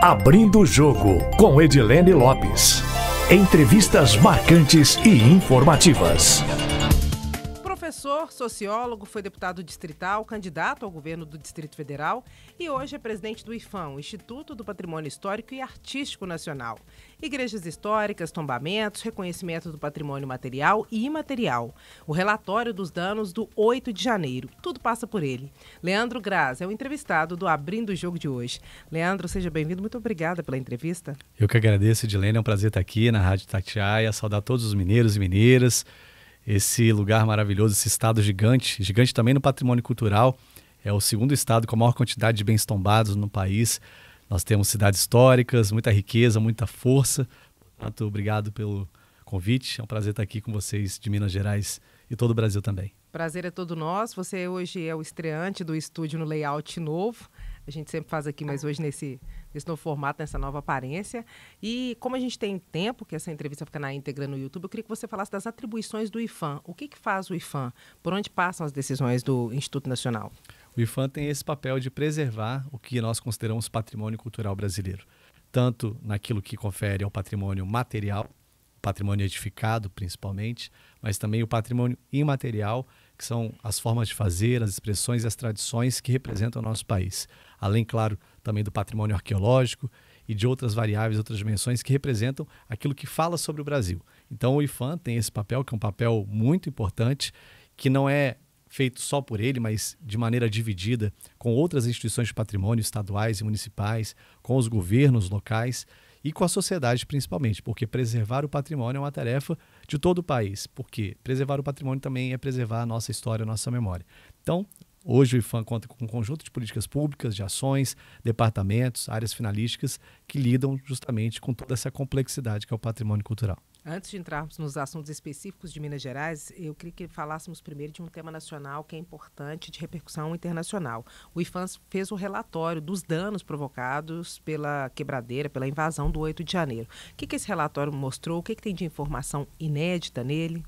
Abrindo o Jogo, com Edilene Lopes. Entrevistas marcantes e informativas. Professor, sociólogo, foi deputado distrital, candidato ao governo do Distrito Federal e hoje é presidente do IPHAN, o Instituto do Patrimônio Histórico e Artístico Nacional. Igrejas históricas, tombamentos, reconhecimento do patrimônio material e imaterial. O relatório dos danos do 8 de janeiro. Tudo passa por ele. Leandro Graz é o entrevistado do Abrindo o Jogo de hoje. Leandro, seja bem-vindo. Muito obrigada pela entrevista. Eu que agradeço, Edilene. É um prazer estar aqui na Rádio Itatiaia, saudar todos os mineiros e mineiras. Esse lugar maravilhoso, esse estado gigante também no patrimônio cultural. É o segundo estado com a maior quantidade de bens tombados no país. Nós temos cidades históricas, muita riqueza, muita força. Portanto, obrigado pelo convite. É um prazer estar aqui com vocês de Minas Gerais e todo o Brasil também. Prazer é todo nosso. Você hoje é o estreante do estúdio no layout novo. A gente sempre faz aqui, mas hoje nesse novo formato, nessa nova aparência. E como a gente tem tempo, que essa entrevista fica na íntegra no YouTube, eu queria que você falasse das atribuições do IPHAN. O que faz o IPHAN? Por onde passam as decisões do Instituto Nacional? O IPHAN tem esse papel de preservar o que nós consideramos patrimônio cultural brasileiro. Tanto naquilo que confere ao patrimônio material, patrimônio edificado principalmente, mas também o patrimônio imaterial, que são as formas de fazer, as expressões e as tradições que representam o nosso país. Além, claro, também do patrimônio arqueológico e de outras variáveis, outras dimensões que representam aquilo que fala sobre o Brasil. Então o IPHAN tem esse papel, que é um papel muito importante, que não é feito só por ele, mas de maneira dividida com outras instituições de patrimônio estaduais e municipais, com os governos locais e com a sociedade principalmente, porque preservar o patrimônio é uma tarefa de todo o país, porque preservar o patrimônio também é preservar a nossa história, a nossa memória. Então, hoje o IPHAN conta com um conjunto de políticas públicas, de ações, departamentos, áreas finalísticas que lidam justamente com toda essa complexidade que é o patrimônio cultural. Antes de entrarmos nos assuntos específicos de Minas Gerais, eu queria que falássemos primeiro de um tema nacional que é importante, de repercussão internacional. O IPHAN fez o relatório dos danos provocados pela quebradeira, pela invasão do 8 de janeiro. O que esse relatório mostrou? O que tem de informação inédita nele?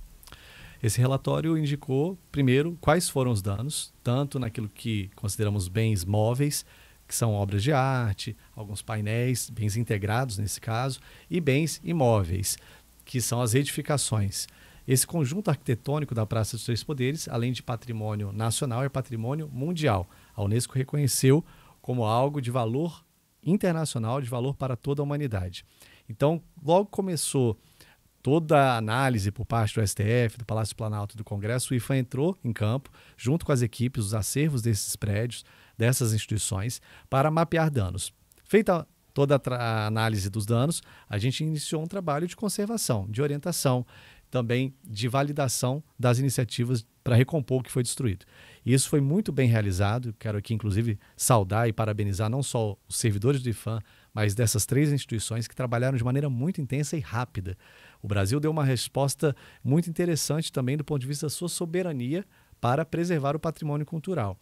Esse relatório indicou, primeiro, quais foram os danos, tanto naquilo que consideramos bens móveis, que são obras de arte, alguns painéis, bens integrados nesse caso, e bens imóveis, que são as edificações. Esse conjunto arquitetônico da Praça dos Três Poderes, além de patrimônio nacional, é patrimônio mundial. A Unesco reconheceu como algo de valor internacional, de valor para toda a humanidade. Então, logo começou toda a análise por parte do STF, do Palácio do Planalto e do Congresso, o IPHAN entrou em campo, junto com as equipes, os acervos desses prédios, dessas instituições, para mapear danos. Feita toda a análise dos danos, a gente iniciou um trabalho de conservação, de orientação, também de validação das iniciativas para recompor o que foi destruído. E isso foi muito bem realizado. Quero aqui, inclusive, saudar e parabenizar não só os servidores do IPHAN, mas dessas três instituições que trabalharam de maneira muito intensa e rápida. O Brasil deu uma resposta muito interessante também do ponto de vista da sua soberania para preservar o patrimônio cultural.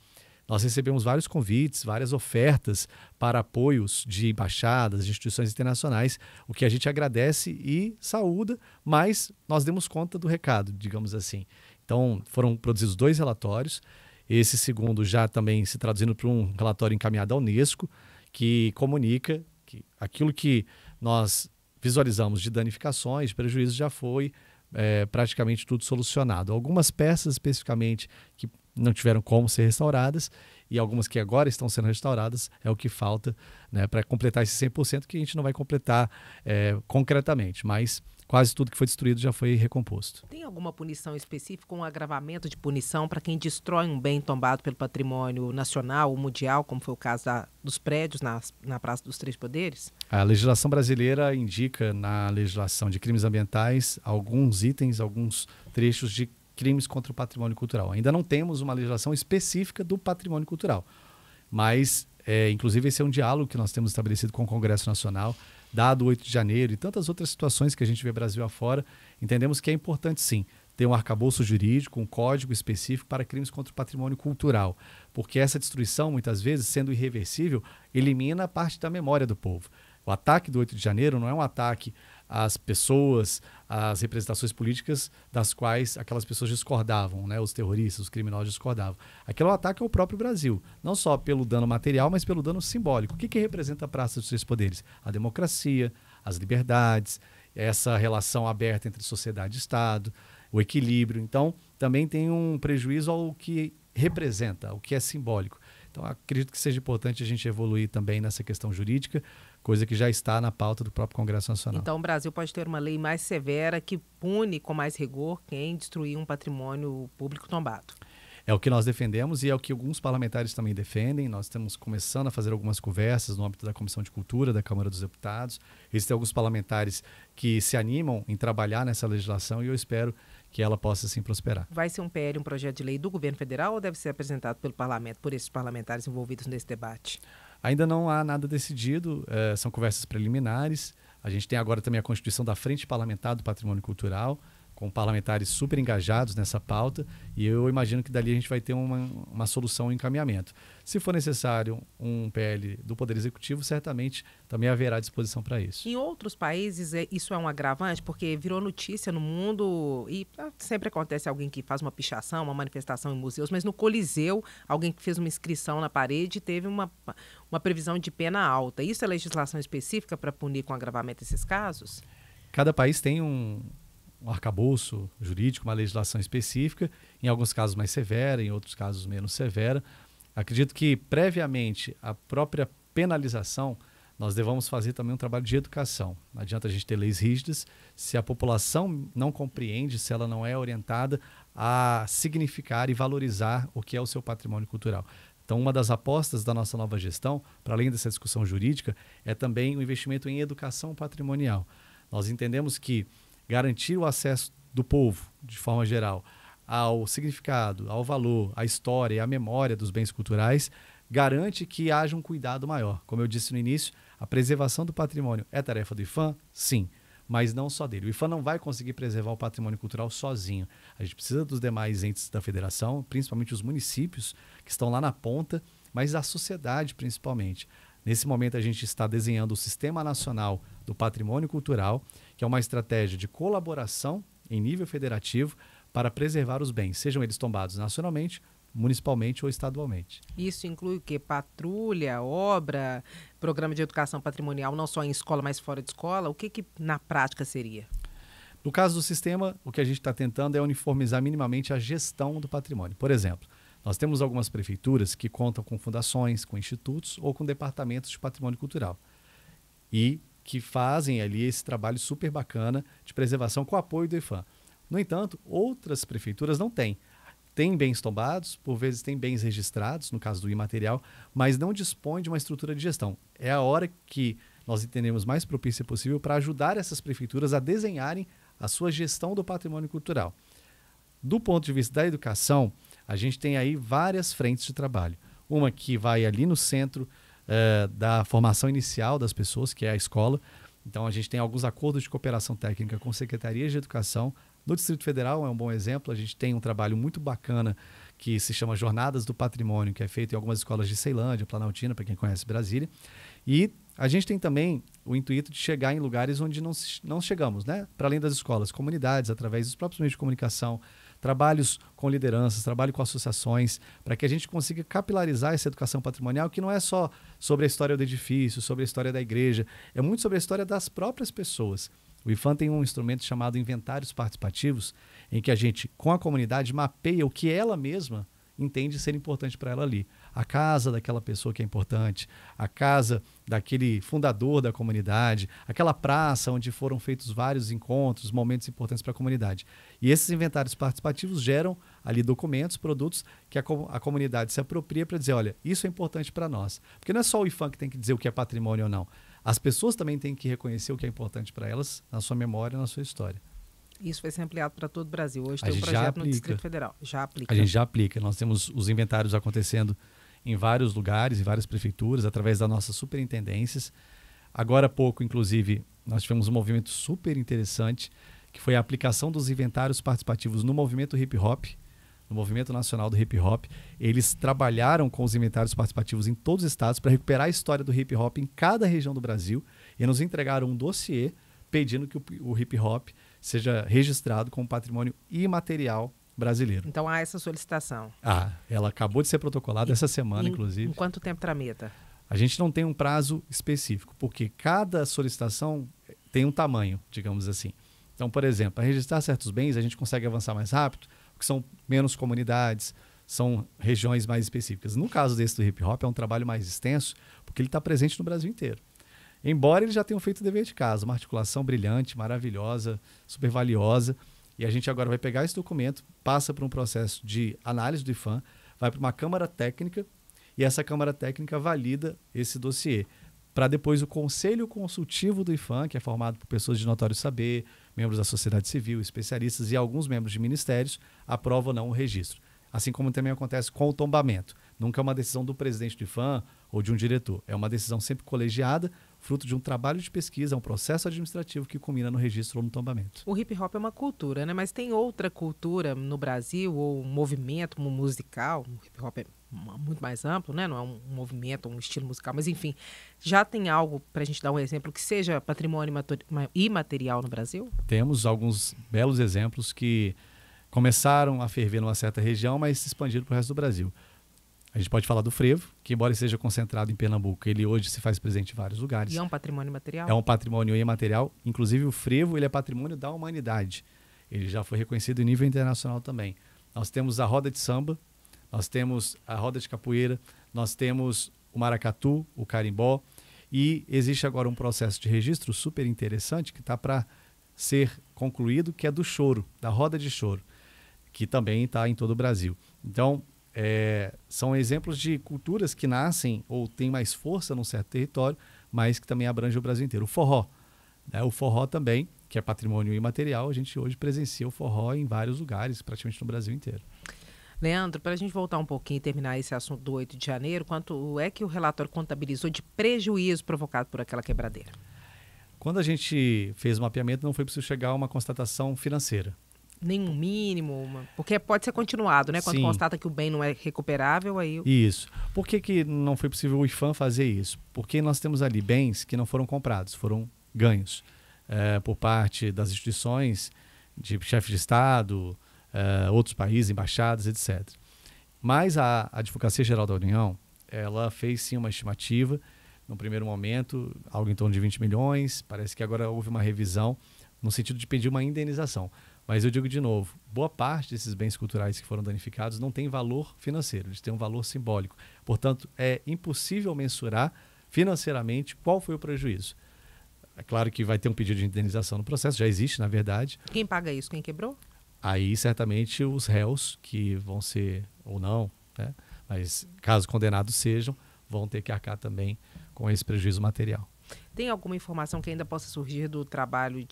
Nós recebemos vários convites, várias ofertas para apoios de embaixadas, de instituições internacionais, o que a gente agradece e saúda, mas nós demos conta do recado, digamos assim. Então, foram produzidos 2 relatórios, esse segundo já também se traduzindo para um relatório encaminhado à Unesco, que comunica que aquilo que nós visualizamos de danificações, de prejuízos, já foi praticamente tudo solucionado. Algumas peças especificamente que não tiveram como ser restauradas e algumas que agora estão sendo restauradas é o que falta, né, para completar esse 100% que a gente não vai completar concretamente, mas quase tudo que foi destruído já foi recomposto. Tem alguma punição específica, um agravamento de punição para quem destrói um bem tombado pelo patrimônio nacional ou mundial, como foi o caso dos prédios na Praça dos Três Poderes? A legislação brasileira indica na legislação de crimes ambientais alguns itens, alguns trechos de crimes contra o patrimônio cultural. Ainda não temos uma legislação específica do patrimônio cultural, mas, inclusive, esse é um diálogo que nós temos estabelecido com o Congresso Nacional, dado o 8 de janeiro e tantas outras situações que a gente vê Brasil afora, entendemos que é importante, sim, ter um arcabouço jurídico, um código específico para crimes contra o patrimônio cultural, porque essa destruição, muitas vezes, sendo irreversível, elimina parte da memória do povo. O ataque do 8 de janeiro não é um ataque as pessoas, as representações políticas das quais aquelas pessoas discordavam, né? Os terroristas, os criminosos discordavam. Aquele é um ataque ao próprio Brasil, não só pelo dano material, mas pelo dano simbólico. O que representa a Praça dos Três Poderes? A democracia, as liberdades, essa relação aberta entre sociedade e Estado, o equilíbrio. Então, também tem um prejuízo ao que representa, ao que é simbólico. Então, acredito que seja importante a gente evoluir também nessa questão jurídica, coisa que já está na pauta do próprio Congresso Nacional. Então, o Brasil pode ter uma lei mais severa que pune com mais rigor quem destruir um patrimônio público tombado. É o que nós defendemos e é o que alguns parlamentares também defendem. Nós estamos começando a fazer algumas conversas no âmbito da Comissão de Cultura da Câmara dos Deputados. Existem alguns parlamentares que se animam em trabalhar nessa legislação e eu espero que ela possa, sim, prosperar. Vai ser um PL, um projeto de lei do governo federal ou deve ser apresentado pelo parlamento, por esses parlamentares envolvidos nesse debate? Ainda não há nada decidido, são conversas preliminares. A gente tem agora também a constituição da Frente Parlamentar do Patrimônio Cultural, com parlamentares super engajados nessa pauta, e eu imagino que dali a gente vai ter uma solução, um encaminhamento. Se for necessário um PL do Poder Executivo, certamente também haverá disposição para isso. Em outros países, isso é um agravante, porque virou notícia no mundo, e sempre acontece alguém que faz uma pichação, uma manifestação em museus, mas no Coliseu, alguém que fez uma inscrição na parede teve uma previsão de pena alta. Isso é legislação específica para punir com agravamento esses casos? Cada país tem um arcabouço jurídico, uma legislação específica, em alguns casos mais severa, em outros casos menos severa. Acredito que, previamente, a própria penalização, nós devamos fazer também um trabalho de educação. Não adianta a gente ter leis rígidas se a população não compreende, se ela não é orientada a significar e valorizar o que é o seu patrimônio cultural. Então, uma das apostas da nossa nova gestão, para além dessa discussão jurídica, é também o investimento em educação patrimonial. Nós entendemos que garantir o acesso do povo, de forma geral, ao significado, ao valor, à história e à memória dos bens culturais, garante que haja um cuidado maior. Como eu disse no início, a preservação do patrimônio é tarefa do IPHAN? Sim, mas não só dele. O IPHAN não vai conseguir preservar o patrimônio cultural sozinho. A gente precisa dos demais entes da federação, principalmente os municípios, que estão lá na ponta, mas a sociedade principalmente. Nesse momento, a gente está desenhando o Sistema Nacional do Patrimônio Cultural, que é uma estratégia de colaboração em nível federativo para preservar os bens, sejam eles tombados nacionalmente, municipalmente ou estadualmente. Isso inclui o quê? Patrulha, obra, programa de educação patrimonial, não só em escola, mas fora de escola? O que na prática seria? No caso do sistema, o que a gente está tentando é uniformizar minimamente a gestão do patrimônio. Por exemplo, nós temos algumas prefeituras que contam com fundações, com institutos ou com departamentos de patrimônio cultural e que fazem ali esse trabalho super bacana de preservação com o apoio do IPHAN. No entanto, outras prefeituras não têm. Tem bens tombados, por vezes tem bens registrados, no caso do imaterial, mas não dispõe de uma estrutura de gestão. É a hora que nós entendemos mais propícia possível para ajudar essas prefeituras a desenharem a sua gestão do patrimônio cultural. Do ponto de vista da educação, a gente tem aí várias frentes de trabalho. Uma que vai ali no centro da formação inicial das pessoas, que é a escola. Então, a gente tem alguns acordos de cooperação técnica com secretarias de educação. No Distrito Federal é um bom exemplo. A gente tem um trabalho muito bacana que se chama Jornadas do Patrimônio, que é feito em algumas escolas de Ceilândia, Planaltina, para quem conhece Brasília. E a gente tem também o intuito de chegar em lugares onde não chegamos, né? Para além das escolas, comunidades, através dos próprios meios de comunicação, trabalhos com lideranças, trabalho com associações, para que a gente consiga capilarizar essa educação patrimonial, que não é só sobre a história do edifício, sobre a história da igreja, é muito sobre a história das próprias pessoas. O IPHAN tem um instrumento chamado Inventários Participativos, em que a gente, com a comunidade, mapeia o que ela mesma entende ser importante para ela ali. A casa daquela pessoa que é importante, a casa daquele fundador da comunidade, aquela praça onde foram feitos vários encontros, momentos importantes para a comunidade. E esses inventários participativos geram ali documentos, produtos que a comunidade se apropria para dizer, olha, isso é importante para nós. Porque não é só o IPHAN que tem que dizer o que é patrimônio ou não. As pessoas também têm que reconhecer o que é importante para elas na sua memória e na sua história. Isso vai ser ampliado para todo o Brasil. Hoje tem um projeto no Distrito Federal. Já aplica. A gente já aplica. Nós temos os inventários acontecendo em vários lugares, em várias prefeituras, através das nossas superintendências. Agora há pouco, inclusive, nós tivemos um movimento super interessante, que foi a aplicação dos inventários participativos no movimento hip hop, no movimento nacional do hip hop. Eles trabalharam com os inventários participativos em todos os estados para recuperar a história do hip hop em cada região do Brasil e nos entregaram um dossiê pedindo que o hip hop seja registrado como patrimônio imaterial brasileiro. Então há essa solicitação. Ela acabou de ser protocolada essa semana, inclusive. Em quanto tempo tramita? A gente não tem um prazo específico, porque cada solicitação tem um tamanho, digamos assim. Então, por exemplo, para registrar certos bens, a gente consegue avançar mais rápido, porque são menos comunidades, são regiões mais específicas. No caso desse do hip hop, é um trabalho mais extenso, porque ele está presente no Brasil inteiro. Embora eles já tenham feito o dever de casa, uma articulação brilhante, maravilhosa, super valiosa, e a gente agora vai pegar esse documento, passa por um processo de análise do IPHAN, vai para uma câmara técnica, e essa câmara técnica valida esse dossiê, para depois o Conselho Consultivo do IPHAN, que é formado por pessoas de notório saber, membros da sociedade civil, especialistas e alguns membros de ministérios, aprova ou não o registro. Assim como também acontece com o tombamento. Nunca é uma decisão do presidente do IPHAN ou de um diretor. É uma decisão sempre colegiada, fruto de um trabalho de pesquisa, um processo administrativo que culmina no registro ou no tombamento. O hip hop é uma cultura, né? Mas tem outra cultura no Brasil, ou um movimento musical, o hip hop é muito mais amplo, né? Não é um movimento, um estilo musical, mas enfim, já tem algo, para a gente dar um exemplo, que seja patrimônio imaterial no Brasil? Temos alguns belos exemplos que começaram a ferver numa certa região, mas se expandiram para o resto do Brasil. A gente pode falar do frevo, que embora seja concentrado em Pernambuco, ele hoje se faz presente em vários lugares. E é um patrimônio imaterial? É um patrimônio imaterial. Inclusive o frevo, ele é patrimônio da humanidade. Ele já foi reconhecido em nível internacional também. Nós temos a roda de samba, nós temos a roda de capoeira, nós temos o maracatu, o carimbó, e existe agora um processo de registro super interessante que está para ser concluído, que é do choro, da roda de choro, que também está em todo o Brasil. Então, são exemplos de culturas que nascem ou têm mais força num certo território, mas que também abrange o Brasil inteiro. O forró, né? O forró também, que é patrimônio imaterial, a gente hoje presencia o forró em vários lugares, praticamente no Brasil inteiro. Leandro, para a gente voltar um pouquinho e terminar esse assunto do 8 de janeiro, quanto é que o relatório contabilizou de prejuízo provocado por aquela quebradeira? Quando a gente fez o mapeamento, não foi possível chegar a uma constatação financeira. Nenhum mínimo, porque pode ser continuado, né? Quando Sim. Constata que o bem não é recuperável, aí... Isso. Por que não foi possível o IPHAN fazer isso? Porque nós temos ali bens que não foram comprados, foram ganhos por parte das instituições, de chefe de Estado, outros países, embaixadas, etc. Mas a Advocacia Geral da União, ela fez sim uma estimativa, no primeiro momento, algo em torno de 20 milhões, parece que agora houve uma revisão, no sentido de pedir uma indenização. Mas eu digo de novo, boa parte desses bens culturais que foram danificados não tem valor financeiro, eles têm um valor simbólico. Portanto, é impossível mensurar financeiramente qual foi o prejuízo. É claro que vai ter um pedido de indenização no processo, já existe, na verdade. Quem paga isso? Quem quebrou? Aí, certamente, os réus, que vão ser ou não, né? Mas caso condenados sejam, vão ter que arcar também com esse prejuízo material. Tem alguma informação que ainda possa surgir do trabalho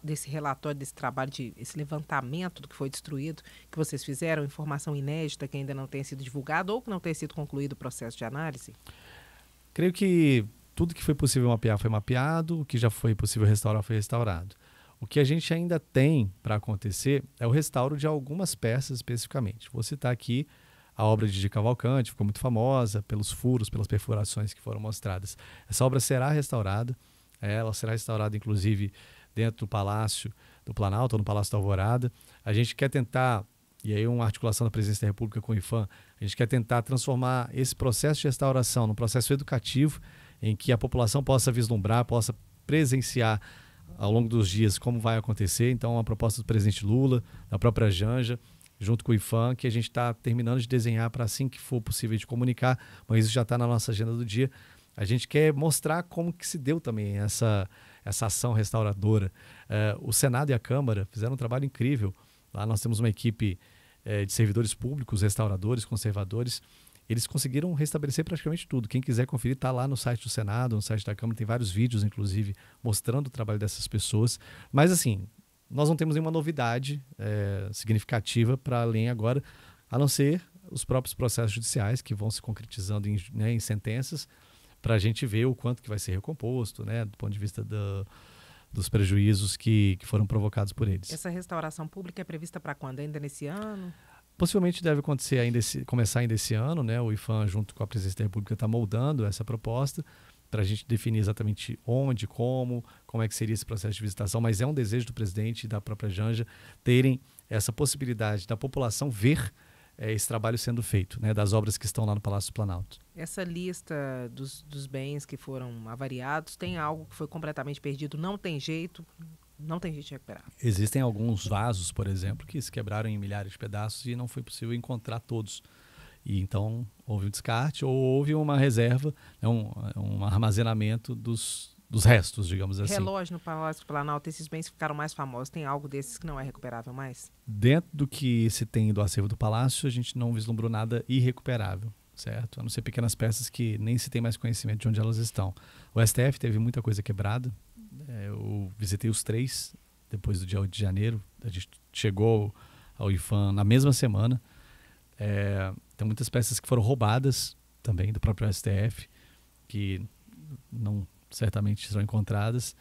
desse relatório, desse trabalho, esse levantamento do que foi destruído, que vocês fizeram, informação inédita que ainda não tenha sido divulgada ou que não tenha sido concluído o processo de análise? Creio que tudo que foi possível mapear foi mapeado, o que já foi possível restaurar foi restaurado. O que a gente ainda tem para acontecer é o restauro de algumas peças especificamente. Vou citar aqui a obra de Didi Cavalcanti, ficou muito famosa pelos furos, pelas perfurações que foram mostradas. Essa obra será restaurada, ela será restaurada inclusive dentro do Palácio do Planalto, ou no Palácio da Alvorada. A gente quer tentar, e aí uma articulação da Presidência da República com o IPHAN, a gente quer tentar transformar esse processo de restauração num processo educativo, em que a população possa vislumbrar, possa presenciar ao longo dos dias como vai acontecer. Então, uma proposta do presidente Lula, da própria Janja, junto com o IPHAN, que a gente está terminando de desenhar para assim que for possível de comunicar, mas isso já está na nossa agenda do dia. A gente quer mostrar como que se deu também essa ação restauradora. O Senado e a Câmara fizeram um trabalho incrível. Lá nós temos uma equipe de servidores públicos, restauradores, conservadores. Eles conseguiram restabelecer praticamente tudo. Quem quiser conferir está lá no site do Senado, no site da Câmara, tem vários vídeos, inclusive, mostrando o trabalho dessas pessoas. Mas, assim, nós não temos nenhuma novidade significativa para além agora, a não ser os próprios processos judiciais que vão se concretizando em sentenças, para a gente ver o quanto que vai ser recomposto, né, do ponto de vista dos prejuízos que foram provocados por eles. Essa restauração pública é prevista para quando? Ainda nesse ano? Possivelmente deve acontecer começar ainda esse ano, né? O IPHAN, junto com a Presidência da República, está moldando essa proposta para a gente definir exatamente onde, como é que seria esse processo de visitação, mas é um desejo do presidente e da própria Janja terem essa possibilidade da população ver esse trabalho sendo feito, né, das obras que estão lá no Palácio do Planalto. Essa lista dos bens que foram avariados, tem algo que foi completamente perdido, não tem jeito de recuperar? Existem alguns vasos, por exemplo, que se quebraram em milhares de pedaços e não foi possível encontrar todos. E então houve um descarte ou houve uma reserva, né, um armazenamento dos restos, digamos assim. Relógio no Palácio do Planalto, esses bens ficaram mais famosos. Tem algo desses que não é recuperável mais? Dentro do que se tem do acervo do Palácio, a gente não vislumbrou nada irrecuperável, certo? A não ser pequenas peças que nem se tem mais conhecimento de onde elas estão. O STF teve muita coisa quebrada. Eu visitei os 3 depois do dia 8 de janeiro. A gente chegou ao IPHAN na mesma semana. Tem muitas peças que foram roubadas também do próprio STF, que não certamente serão encontradas.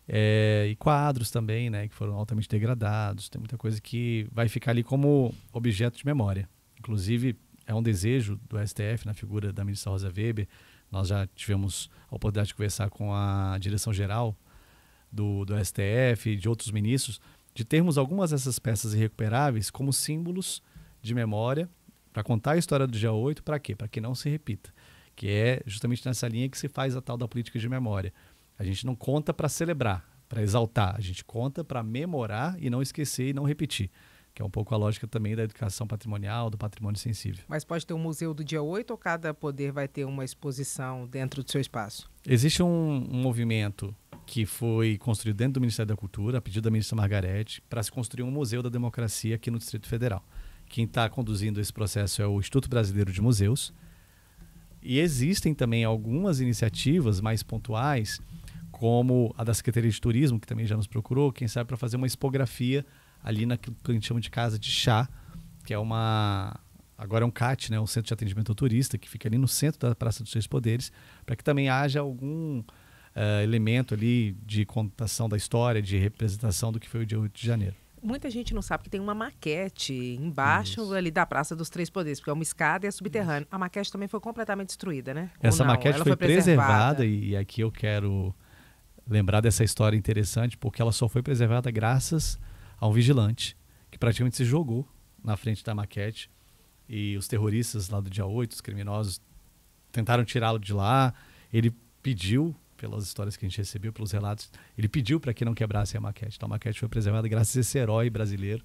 E quadros também, né, que foram altamente degradados. Tem muita coisa que vai ficar ali como objeto de memória. Inclusive, é um desejo do STF, na figura da ministra Rosa Weber. Nós já tivemos a oportunidade de conversar com a direção-geral do STF e de outros ministros, de termos algumas dessas peças irrecuperáveis como símbolos de memória para contar a história do dia 8, para quê? Para que não se repita. Que é justamente nessa linha que se faz a tal da política de memória. A gente não conta para celebrar, para exaltar. A gente conta para memorar e não esquecer e não repetir. Que é um pouco a lógica também da educação patrimonial, do patrimônio sensível. Mas pode ter um museu do dia 8 ou cada poder vai ter uma exposição dentro do seu espaço? Existe um movimento que foi construído dentro do Ministério da Cultura, a pedido da ministra Margarete, para se construir um museu da democracia aqui no Distrito Federal. Quem está conduzindo esse processo é o Instituto Brasileiro de Museus. E existem também algumas iniciativas mais pontuais, como a da Secretaria de Turismo, que também já nos procurou, quem sabe para fazer uma expografia ali naquilo que a gente chama de casa de chá, que é agora é um CAT, né, um Centro de Atendimento ao Turista, que fica ali no centro da Praça dos Três Poderes, para que também haja algum elemento ali de contação da história, de representação do que foi o dia 8 de janeiro. Muita gente não sabe que tem uma maquete embaixo ali da Praça dos Três Poderes, porque é uma escada e é subterrâneo. A maquete também foi completamente destruída, né? Essa maquete foi preservada e aqui eu quero lembrar dessa história interessante, porque ela só foi preservada graças a um vigilante que praticamente se jogou na frente da maquete e os terroristas lá do dia 8, os criminosos, tentaram tirá-lo de lá. Ele pediu, pelas histórias que a gente recebeu, pelos relatos, ele pediu para que não quebrasse a maquete. Então a maquete foi preservada graças a esse herói brasileiro,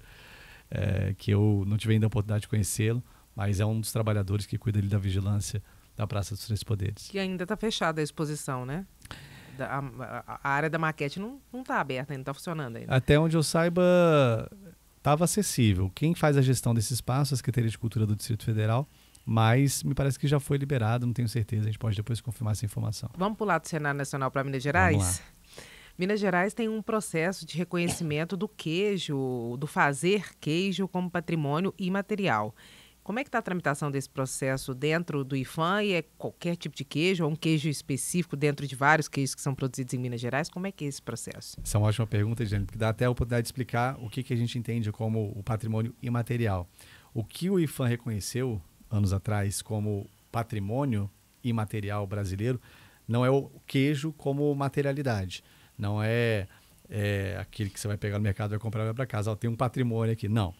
que eu não tive ainda a oportunidade de conhecê-lo, mas é um dos trabalhadores que cuida ali da vigilância da Praça dos Três Poderes. Que ainda está fechada a exposição, né? A área da maquete não está aberta ainda, não está funcionando ainda. Até onde eu saiba, estava acessível. Quem faz a gestão desse espaço, a Secretaria de Cultura do Distrito Federal, mas me parece que já foi liberado, não tenho certeza. A gente pode depois confirmar essa informação. Vamos pular do Cenário Nacional para Minas Gerais? Vamos lá. Minas Gerais tem um processo de reconhecimento do queijo, do fazer queijo como patrimônio imaterial. Como é que está a tramitação desse processo dentro do IPHAN? E é qualquer tipo de queijo ou um queijo específico dentro de vários queijos que são produzidos em Minas Gerais? Como é que é esse processo? Essa é uma ótima pergunta, Jane, porque dá até a oportunidade de explicar o que a gente entende como o patrimônio imaterial. O que o IPHAN reconheceu anos atrás como patrimônio imaterial brasileiro não é o queijo como materialidade. Não é aquele que você vai pegar no mercado e vai comprar e vai para casa. Tem um patrimônio aqui. Não.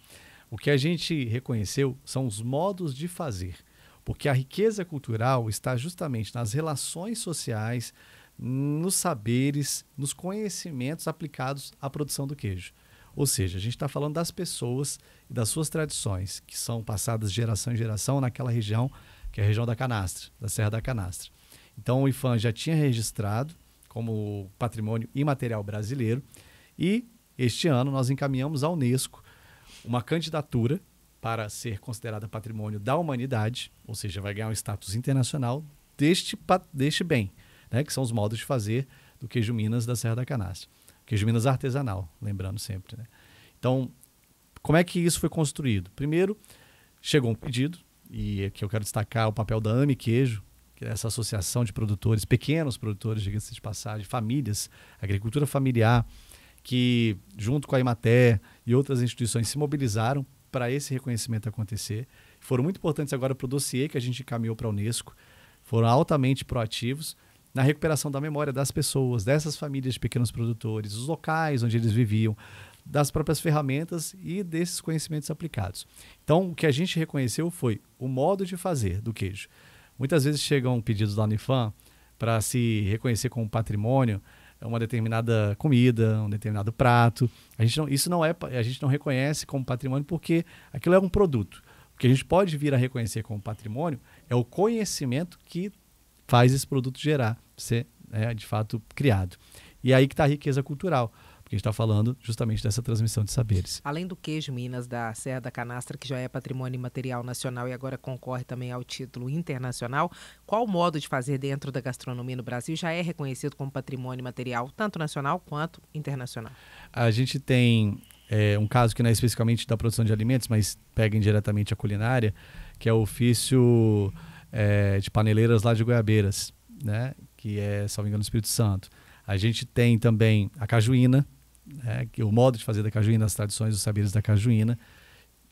O que a gente reconheceu são os modos de fazer, porque a riqueza cultural está justamente nas relações sociais, nos saberes, nos conhecimentos aplicados à produção do queijo. Ou seja, a gente está falando das pessoas e das suas tradições, que são passadas de geração em geração naquela região, que é a região da Canastra, da Serra da Canastra. Então o IPHAN já tinha registrado como patrimônio imaterial brasileiro e este ano nós encaminhamos à Unesco uma candidatura para ser considerada patrimônio da humanidade, ou seja, vai ganhar um status internacional deste bem, né, que são os modos de fazer do queijo Minas da Serra da Canastra. Queijo Minas artesanal, lembrando sempre, né? Então, como é que isso foi construído? Primeiro, chegou um pedido, e aqui eu quero destacar o papel da AME Queijo, que é essa associação de produtores, pequenos produtores, diga-se de passagem, famílias, agricultura familiar, que junto com a Emater e outras instituições se mobilizaram para esse reconhecimento acontecer. Foram muito importantes agora para o dossiê que a gente encaminhou para a Unesco, foram altamente proativos na recuperação da memória das pessoas, dessas famílias de pequenos produtores, os locais onde eles viviam, das próprias ferramentas e desses conhecimentos aplicados. Então, o que a gente reconheceu foi o modo de fazer do queijo. Muitas vezes chegam pedidos lá no IFAM para se reconhecer como patrimônio uma determinada comida, um determinado prato. A gente não reconhece como patrimônio porque aquilo é um produto. O que a gente pode vir a reconhecer como patrimônio é o conhecimento que faz esse produto ser de fato criado. E aí que está a riqueza cultural, porque a gente está falando justamente dessa transmissão de saberes. Além do queijo Minas da Serra da Canastra, que já é patrimônio imaterial nacional e agora concorre também ao título internacional, qual modo de fazer dentro da gastronomia no Brasil já é reconhecido como patrimônio imaterial, tanto nacional quanto internacional? A gente tem um caso que não é especificamente da produção de alimentos, mas pega indiretamente a culinária, que é o ofício de paneleiras lá de Goiabeiras, né? Que é, se não me engano, no Espírito Santo. A gente tem também a cajuína, que o modo de fazer da cajuína, as tradições dos saberes da cajuína.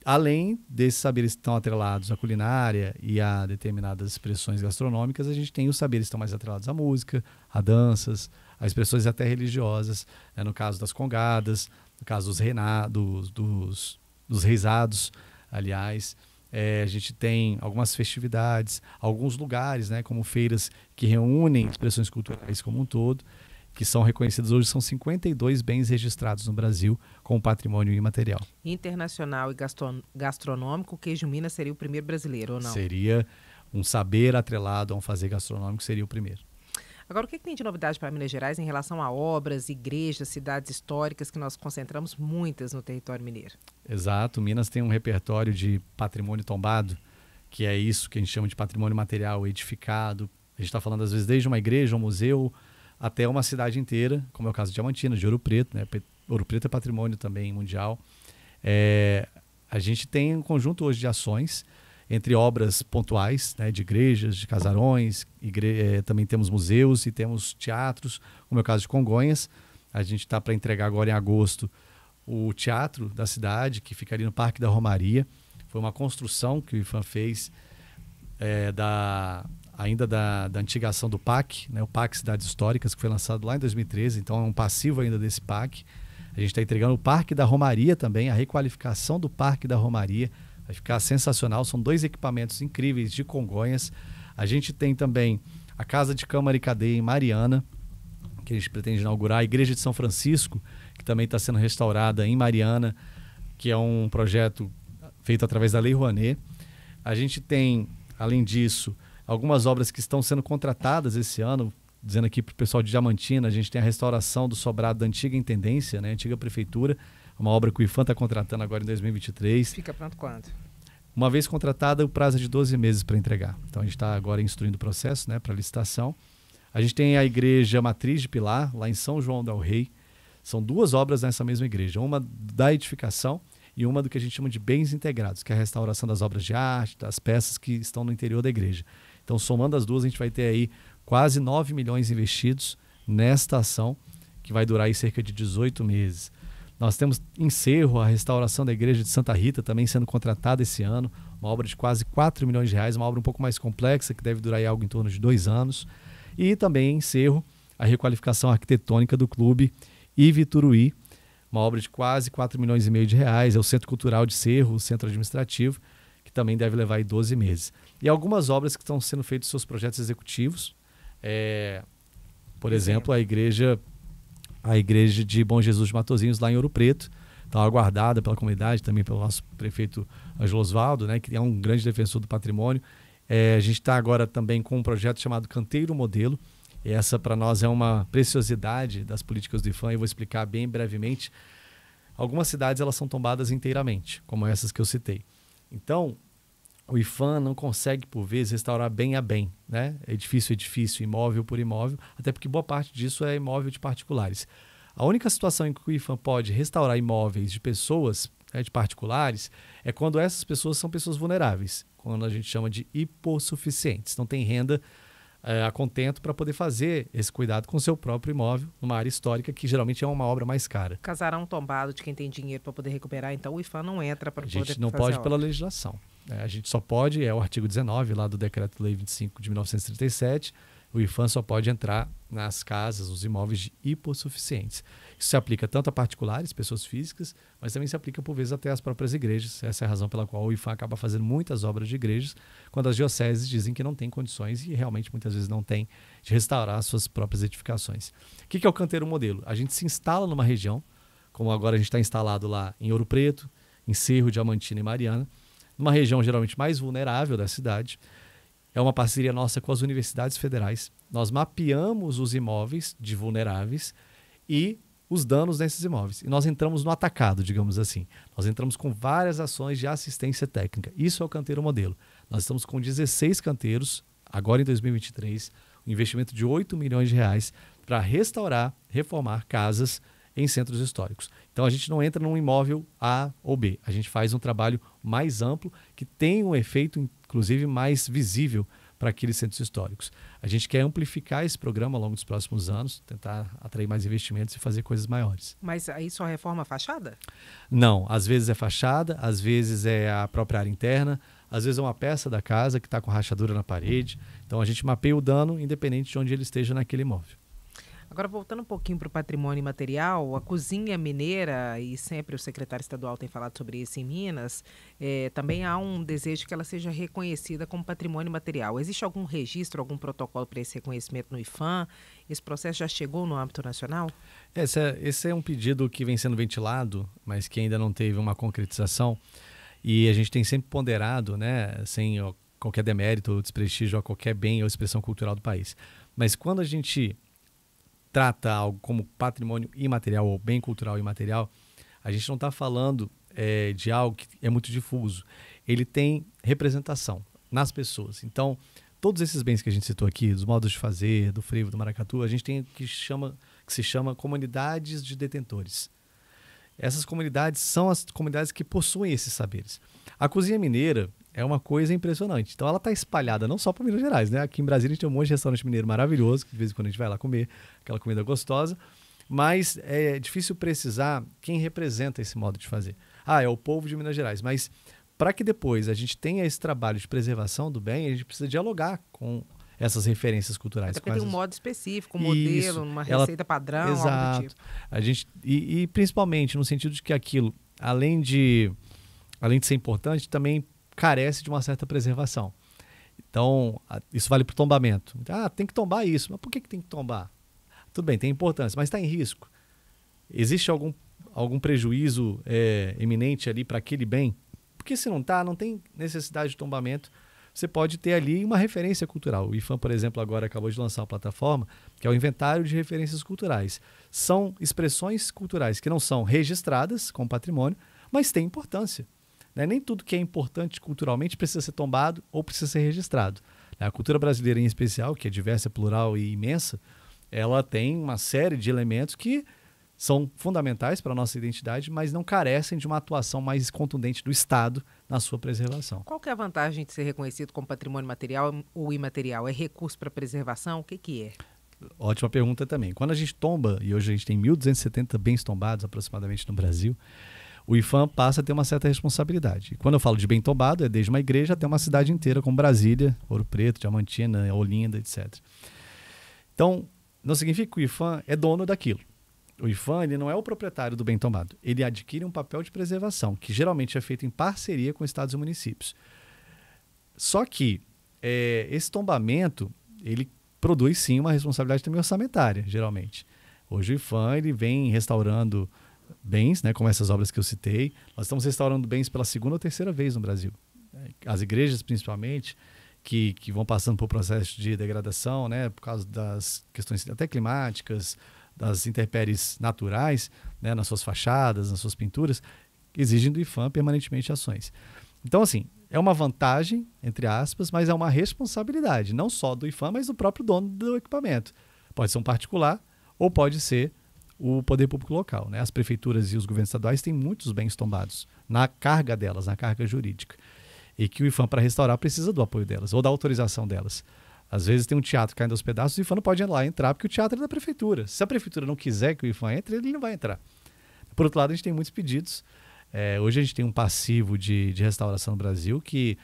Além desses saberes que estão atrelados à culinária e a determinadas expressões gastronômicas, a gente tem os saberes que estão mais atrelados à música, a danças, a expressões até religiosas, no caso das congadas, no caso dos reisados, aliás. A gente tem algumas festividades, alguns lugares, como feiras que reúnem expressões culturais como um todo, que são reconhecidos hoje. São 52 bens registrados no Brasil como patrimônio imaterial. Internacional e gastronômico, o queijo Minas seria o primeiro brasileiro, ou não? Seria um saber atrelado a um fazer gastronômico, seria o primeiro. Agora, o que tem de novidade para Minas Gerais em relação a obras, igrejas, cidades históricas, que nós concentramos muitas no território mineiro? Exato. Minas tem um repertório de patrimônio tombado, que é isso que a gente chama de patrimônio material edificado. A gente está falando, às vezes, desde uma igreja, um museu, até uma cidade inteira, como é o caso de Diamantina, de Ouro Preto. Ouro Preto é patrimônio também mundial. A gente tem um conjunto hoje de ações, entre obras pontuais, de igrejas, de casarões, também temos museus e temos teatros, como é o caso de Congonhas. A gente está para entregar agora em agosto o teatro da cidade, que fica ali no Parque da Romaria. Foi uma construção que o IFAM fez ainda da antiga ação do PAC, o PAC Cidades Históricas, que foi lançado lá em 2013, então é um passivo ainda desse PAC. A gente está entregando o Parque da Romaria também, a requalificação do Parque da Romaria. Vai ficar sensacional, são 2 equipamentos incríveis de Congonhas. A gente tem também a Casa de Câmara e Cadeia em Mariana, que a gente pretende inaugurar, a Igreja de São Francisco, que também está sendo restaurada em Mariana, que é um projeto feito através da Lei Rouanet. A gente tem, além disso, algumas obras que estão sendo contratadas esse ano, dizendo aqui para o pessoal de Diamantina, a gente tem a restauração do sobrado da antiga intendência, antiga prefeitura, uma obra que o IFAM está contratando agora em 2023. Fica pronto quando? Uma vez contratada, o prazo é de 12 meses para entregar. Então, a gente está agora instruindo o processo para licitação. A gente tem a Igreja Matriz de Pilar, lá em São João del Rei. São 2 obras nessa mesma igreja. Uma da edificação e uma do que a gente chama de bens integrados, que é a restauração das obras de arte, das peças que estão no interior da igreja. Então, somando as duas, a gente vai ter aí quase 9 milhões investidos nesta ação, que vai durar aí cerca de 18 meses. Nós temos em Cerro a restauração da igreja de Santa Rita, também sendo contratada esse ano, uma obra de quase 4 milhões de reais, uma obra um pouco mais complexa, que deve durar aí algo em torno de 2 anos. E também em Cerro a requalificação arquitetônica do Clube Ivituruí, uma obra de quase 4 milhões e meio de reais, é o Centro Cultural de Cerro, o Centro Administrativo, que também deve levar aí 12 meses. E algumas obras que estão sendo feitos seus projetos executivos, por exemplo, a igreja de Bom Jesus de Matozinhos, lá em Ouro Preto, está aguardada pela comunidade, também pelo nosso prefeito Ângelo Osvaldo, que é um grande defensor do patrimônio. A gente está agora também com um projeto chamado Canteiro Modelo, e essa para nós é uma preciosidade das políticas do IFAM, e eu vou explicar bem brevemente. Algumas cidades elas são tombadas inteiramente, como essas que eu citei. Então, o IFAM não consegue, por vezes, restaurar bem a bem, edifício a edifício, imóvel por imóvel, até porque boa parte disso é imóvel de particulares. A única situação em que o IFAM pode restaurar imóveis de pessoas, de particulares, é quando essas pessoas são pessoas vulneráveis, quando a gente chama de hipossuficientes, não tem renda a contento para poder fazer esse cuidado com o seu próprio imóvel, numa área histórica que geralmente é uma obra mais cara. Casarão tombado de quem tem dinheiro para poder recuperar, então o IFAM não entra para poder fazer. A gente não pode pela legislação. A gente só pode, é o artigo 19 lá do Decreto-Lei 25 de 1937, o IPHAN só pode entrar nas casas, nos imóveis de hipossuficientes. Isso se aplica tanto a particulares, pessoas físicas, mas também se aplica, por vezes, até às próprias igrejas. Essa é a razão pela qual o IPHAN acaba fazendo muitas obras de igrejas, quando as dioceses dizem que não tem condições, e realmente muitas vezes não tem, de restaurar as suas próprias edificações. O que é o canteiro modelo? A gente se instala numa região, como agora a gente está instalado lá em Ouro Preto, em Cerro, Diamantina e Mariana, numa região geralmente mais vulnerável da cidade. É uma parceria nossa com as universidades federais. Nós mapeamos os imóveis de vulneráveis e os danos nesses imóveis. E nós entramos no atacado, digamos assim. Nós entramos com várias ações de assistência técnica. Isso é o canteiro modelo. Nós estamos com 16 canteiros, agora em 2023, um investimento de R$8 milhões para restaurar, reformar casas em centros históricos. Então a gente não entra num imóvel A ou B. A gente faz um trabalho mais amplo que tem um efeito, inclusive, mais visível para aqueles centros históricos. A gente quer amplificar esse programa ao longo dos próximos anos, tentar atrair mais investimentos e fazer coisas maiores. Mas aí só reforma a fachada? Não, às vezes é fachada, às vezes é a própria área interna, às vezes é uma peça da casa que está com rachadura na parede. Então a gente mapeia o dano independente de onde ele esteja naquele imóvel. Agora, voltando um pouquinho para o patrimônio imaterial, a cozinha mineira, e sempre o secretário estadual tem falado sobre isso em Minas, também há um desejo que ela seja reconhecida como patrimônio imaterial. Existe algum registro, algum protocolo para esse reconhecimento no IPHAN? Esse processo já chegou no âmbito nacional? Esse é um pedido que vem sendo ventilado, mas que ainda não teve uma concretização. E a gente tem sempre ponderado, né, sem qualquer demérito ou desprestígio a qualquer bem ou expressão cultural do país. Mas quando a gente trata algo como patrimônio imaterial ou bem cultural imaterial, a gente não está falando de algo que é muito difuso. Ele tem representação nas pessoas. Então, todos esses bens que a gente citou aqui, dos modos de fazer, do frevo, do maracatu, a gente tem o que se chama comunidades de detentores. Essas comunidades são as comunidades que possuem esses saberes. A cozinha mineira é uma coisa impressionante. Então ela está espalhada não só para Minas Gerais, né? Aqui em Brasília a gente tem um monte de restaurante mineiro maravilhoso, que de vez em quando a gente vai lá comer aquela comida gostosa, mas é difícil precisar quem representa esse modo de fazer. É o povo de Minas Gerais, mas para que depois a gente tenha esse trabalho de preservação do bem, a gente precisa dialogar com essas referências culturais. Até tem um modo específico, um modelo, uma receita padrão, exato. Algo do tipo. A gente, e principalmente no sentido de que aquilo, além de ser importante, também carece de uma certa preservação. Então, isso vale para o tombamento. Tem que tombar isso. Mas por que tem que tombar? Tudo bem, tem importância, mas está em risco. Existe algum prejuízo eminente ali para aquele bem? Porque se não está, não tem necessidade de tombamento. Você pode ter ali uma referência cultural. O IPHAN, por exemplo, agora acabou de lançar uma plataforma que é o Inventário de Referências Culturais. São expressões culturais que não são registradas como patrimônio, mas têm importância. Nem tudo que é importante culturalmente precisa ser tombado ou precisa ser registrado. A cultura brasileira em especial, que é diversa, plural e imensa, ela tem uma série de elementos que são fundamentais para a nossa identidade, mas não carecem de uma atuação mais contundente do Estado na sua preservação. Qual que é a vantagem de ser reconhecido como patrimônio material ou imaterial? É recurso para preservação? O que é? Ótima pergunta também. Quando a gente tomba, e hoje a gente tem 1.270 bens tombados aproximadamente no Brasil, o IPHAN passa a ter uma certa responsabilidade. E quando eu falo de bem tombado, é desde uma igreja até uma cidade inteira, como Brasília, Ouro Preto, Diamantina, Olinda, etc. Então, não significa que o IPHAN é dono daquilo. O IPHAN ele não é o proprietário do bem tombado. Ele adquire um papel de preservação, que geralmente é feito em parceria com estados e municípios. Só que esse tombamento, ele produz sim uma responsabilidade também orçamentária, geralmente. Hoje o IPHAN ele vem restaurando bens, né, como essas obras que eu citei. Nós estamos restaurando bens pela segunda ou terceira vez no Brasil. As igrejas, principalmente, que vão passando por processo de degradação, né, por causa das questões até climáticas, das intempéries naturais, né, nas suas fachadas, nas suas pinturas, exigem do IPHAN permanentemente ações. Então, assim, é uma vantagem, entre aspas, mas é uma responsabilidade, não só do IPHAN, mas do próprio dono do equipamento. Pode ser um particular ou pode ser o poder público local, né? As prefeituras e os governos estaduais têm muitos bens tombados na carga delas, na carga jurídica. E que o IPHAN, para restaurar, precisa do apoio delas ou da autorização delas. Às vezes tem um teatro caindo aos pedaços e o IPHAN não pode ir lá entrar porque o teatro é da prefeitura. Se a prefeitura não quiser que o IPHAN entre, ele não vai entrar. Por outro lado, a gente tem muitos pedidos. Hoje a gente tem um passivo de restauração no Brasil que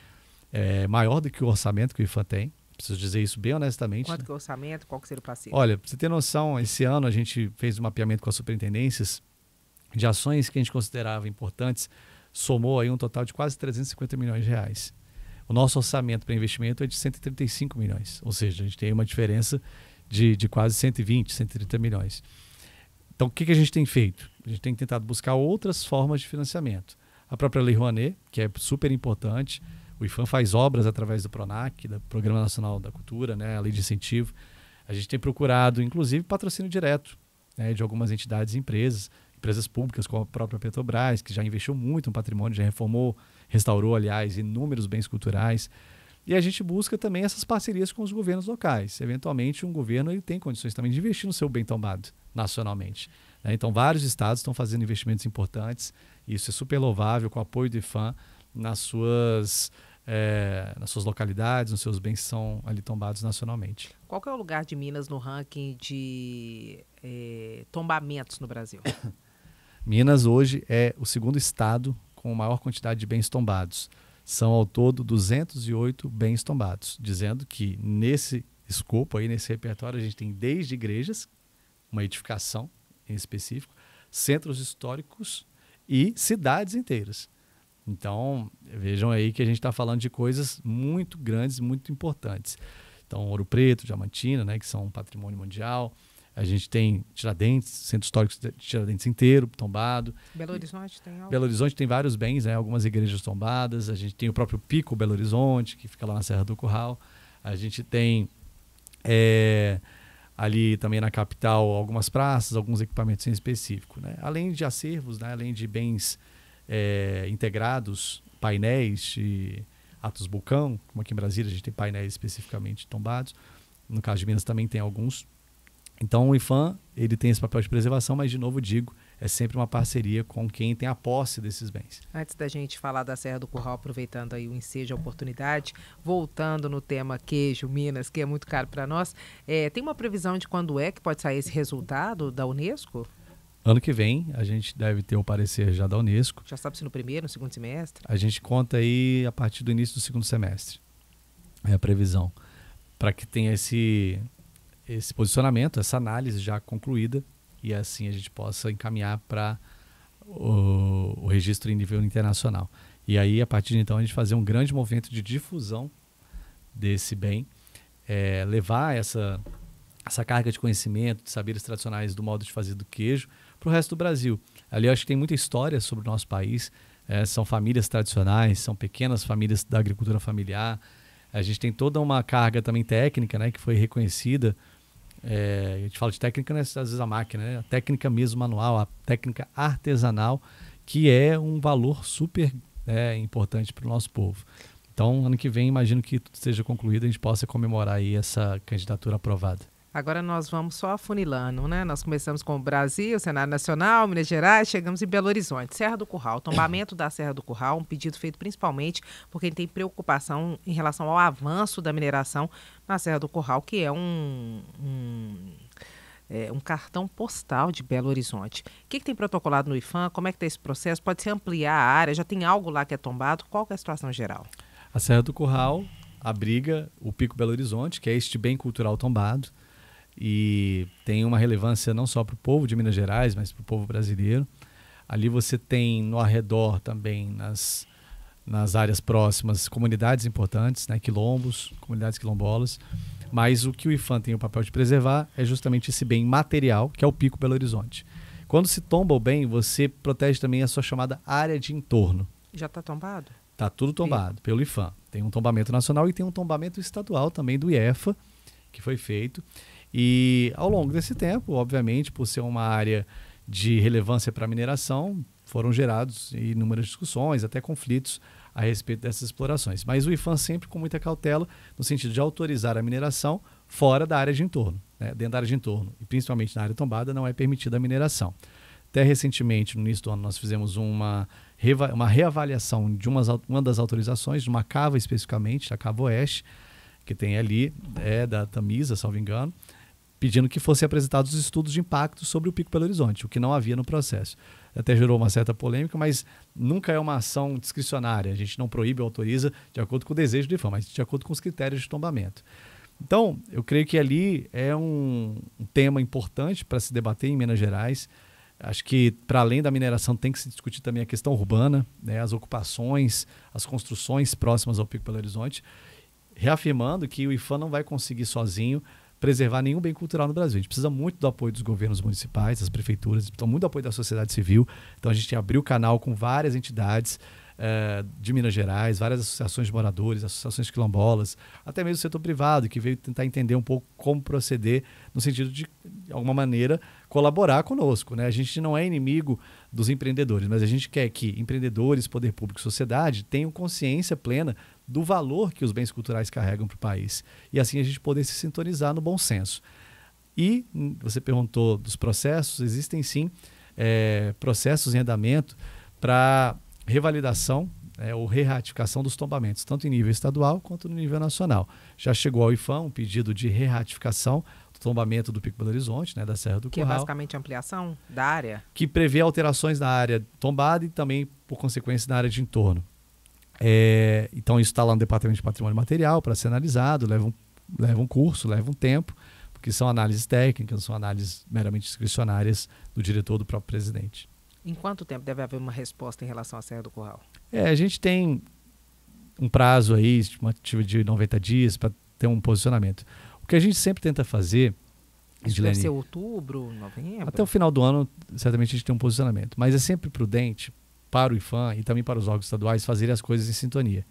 é maior do que o orçamento que o IPHAN tem, Preciso dizer isso bem honestamente. Quanto que é o orçamento? Qual que seria o passivo? Olha, para você ter noção, esse ano a gente fez um mapeamento com as superintendências de ações que a gente considerava importantes, somou aí um total de quase 350 milhões de reais. O nosso orçamento para investimento é de 135 milhões, ou seja, a gente tem uma diferença de quase 120, 130 milhões. Então, o que a gente tem feito? A gente tem tentado buscar outras formas de financiamento. A própria Lei Rouanet, que é super importante. O IPHAN faz obras através do PRONAC, do Programa Nacional da Cultura, né, a Lei de Incentivo. A gente tem procurado, inclusive, patrocínio direto, né, de algumas entidades e empresas públicas, como a própria Petrobras, que já investiu muito no patrimônio, já reformou, restaurou, aliás, inúmeros bens culturais. E a gente busca também essas parcerias com os governos locais. Eventualmente, um governo ele tem condições também de investir no seu bem tombado nacionalmente, né? Então, vários estados estão fazendo investimentos importantes. E isso é super louvável, com o apoio do IPHAN nas suas localidades, nos seus bens que são ali tombados nacionalmente. Qual que é o lugar de Minas no ranking de tombamentos no Brasil? Minas hoje é o segundo estado com a maior quantidade de bens tombados. São ao todo 208 bens tombados, dizendo que nesse escopo, aí, nesse repertório, a gente tem desde igrejas, uma edificação em específico, centros históricos e cidades inteiras. Então, vejam aí que a gente está falando de coisas muito grandes, muito importantes. Então, Ouro Preto, Diamantina, né, que são um patrimônio mundial. A gente tem Tiradentes, Centro Histórico de Tiradentes inteiro, tombado. Belo Horizonte tem algo? Belo Horizonte tem vários bens, né, algumas igrejas tombadas. A gente tem o próprio Pico Belo Horizonte, que fica lá na Serra do Curral. A gente tem ali também na capital algumas praças, alguns equipamentos em específico, né? Além de acervos, né, além de bens integrados, painéis e atos vulcão, como aqui em Brasília a gente tem painéis especificamente tombados. No caso de Minas também tem alguns. Então o IPHAN ele tem esse papel de preservação, mas de novo digo, é sempre uma parceria com quem tem a posse desses bens. Antes da gente falar da Serra do Curral, aproveitando aí o ensejo, a oportunidade, voltando no tema queijo, Minas, que é muito caro para nós, tem uma previsão de quando é que pode sair esse resultado da Unesco? Ano que vem a gente deve ter o parecer já da Unesco. Já sabe se no primeiro, no segundo semestre? A gente conta aí a partir do início do segundo semestre. É a previsão. Para que tenha esse posicionamento, essa análise já concluída e assim a gente possa encaminhar para o registro em nível internacional. E aí, a partir de então, a gente fazer um grande movimento de difusão desse bem, levar essa carga de conhecimento, de saberes tradicionais do modo de fazer do queijo para o resto do Brasil. Ali eu acho que tem muita história sobre o nosso país, são famílias tradicionais, são pequenas famílias da agricultura familiar. A gente tem toda uma carga também técnica, né, que foi reconhecida. A gente fala de técnica, né, às vezes a máquina, né, a técnica mesmo manual, a técnica artesanal, que é um valor super importante para o nosso povo. Então, ano que vem, imagino que tudo seja concluído e a gente possa comemorar aí essa candidatura aprovada. Agora nós vamos só afunilando, né? Nós começamos com o Brasil, Cenário Nacional, Minas Gerais, chegamos em Belo Horizonte. Serra do Curral, tombamento da Serra do Curral, um pedido feito principalmente porque ele tem preocupação em relação ao avanço da mineração na Serra do Curral, que é um cartão postal de Belo Horizonte. O que tem protocolado no IPHAN? Como é que está esse processo? Pode se ampliar a área? Já tem algo lá que é tombado? Qual que é a situação geral? A Serra do Curral abriga o Pico Belo Horizonte, que é este bem cultural tombado, e tem uma relevância não só para o povo de Minas Gerais, mas para o povo brasileiro. Ali você tem no arredor também, nas áreas próximas, comunidades importantes, né, quilombos, comunidades quilombolas, mas o que o IPHAN tem o papel de preservar é justamente esse bem material, que é o Pico Belo Horizonte. Quando se tomba o bem, você protege também a sua chamada área de entorno. Já está tombado? Está tudo tombado pelo IPHAN. Tem um tombamento nacional e tem um tombamento estadual também do IEFA, que foi feito. E ao longo desse tempo, obviamente, por ser uma área de relevância para a mineração, foram gerados inúmeras discussões, até conflitos a respeito dessas explorações. Mas o IPHAN sempre com muita cautela, no sentido de autorizar a mineração fora da área de entorno, né? Dentro da área de entorno, e principalmente na área tombada, não é permitida a mineração. Até recentemente, no início do ano, nós fizemos uma reavaliação de uma das autorizações, de uma cava especificamente, a Cava Oeste, que tem ali, da Tamisa, salvo engano, pedindo que fossem apresentados estudos de impacto sobre o Pico Belo Horizonte, o que não havia no processo. Até gerou uma certa polêmica, mas nunca é uma ação discricionária. A gente não proíbe ou autoriza de acordo com o desejo do IFAM, mas de acordo com os critérios de tombamento. Então, eu creio que ali é um tema importante para se debater em Minas Gerais. Acho que, para além da mineração, tem que se discutir também a questão urbana, né, as ocupações, as construções próximas ao Pico Belo Horizonte, reafirmando que o IFAM não vai conseguir sozinho preservar nenhum bem cultural no Brasil. A gente precisa muito do apoio dos governos municipais, das prefeituras, precisa muito do apoio da sociedade civil. Então, a gente abriu o canal com várias entidades de Minas Gerais, várias associações de moradores, associações quilombolas, até mesmo o setor privado, que veio tentar entender um pouco como proceder, no sentido de alguma maneira, colaborar conosco, né? A gente não é inimigo dos empreendedores, mas a gente quer que empreendedores, poder público e sociedade tenham consciência plena do valor que os bens culturais carregam para o país. E assim a gente poder se sintonizar no bom senso. E você perguntou dos processos, existem sim processos em andamento para revalidação ou re-ratificação dos tombamentos, tanto em nível estadual quanto no nível nacional. Já chegou ao IFAM um pedido de re-ratificação do tombamento do Pico Belo Horizonte, né, da Serra do Curral. Que é basicamente ampliação da área? Que prevê alterações na área tombada e também, por consequência, na área de entorno. Então, isso está lá no Departamento de Patrimônio Material para ser analisado, leva um curso, leva um tempo, porque são análises técnicas, não são análises meramente discricionárias do diretor, do próprio presidente. Em quanto tempo deve haver uma resposta em relação à Serra do Curral? A gente tem um prazo aí, estimativo de 90 dias para ter um posicionamento. O que a gente sempre tenta fazer... Isso deve ser outubro, novembro? Até o final do ano, certamente a gente tem um posicionamento. Mas é sempre prudente para o IFAM e também para os órgãos estaduais fazerem as coisas em sintonia.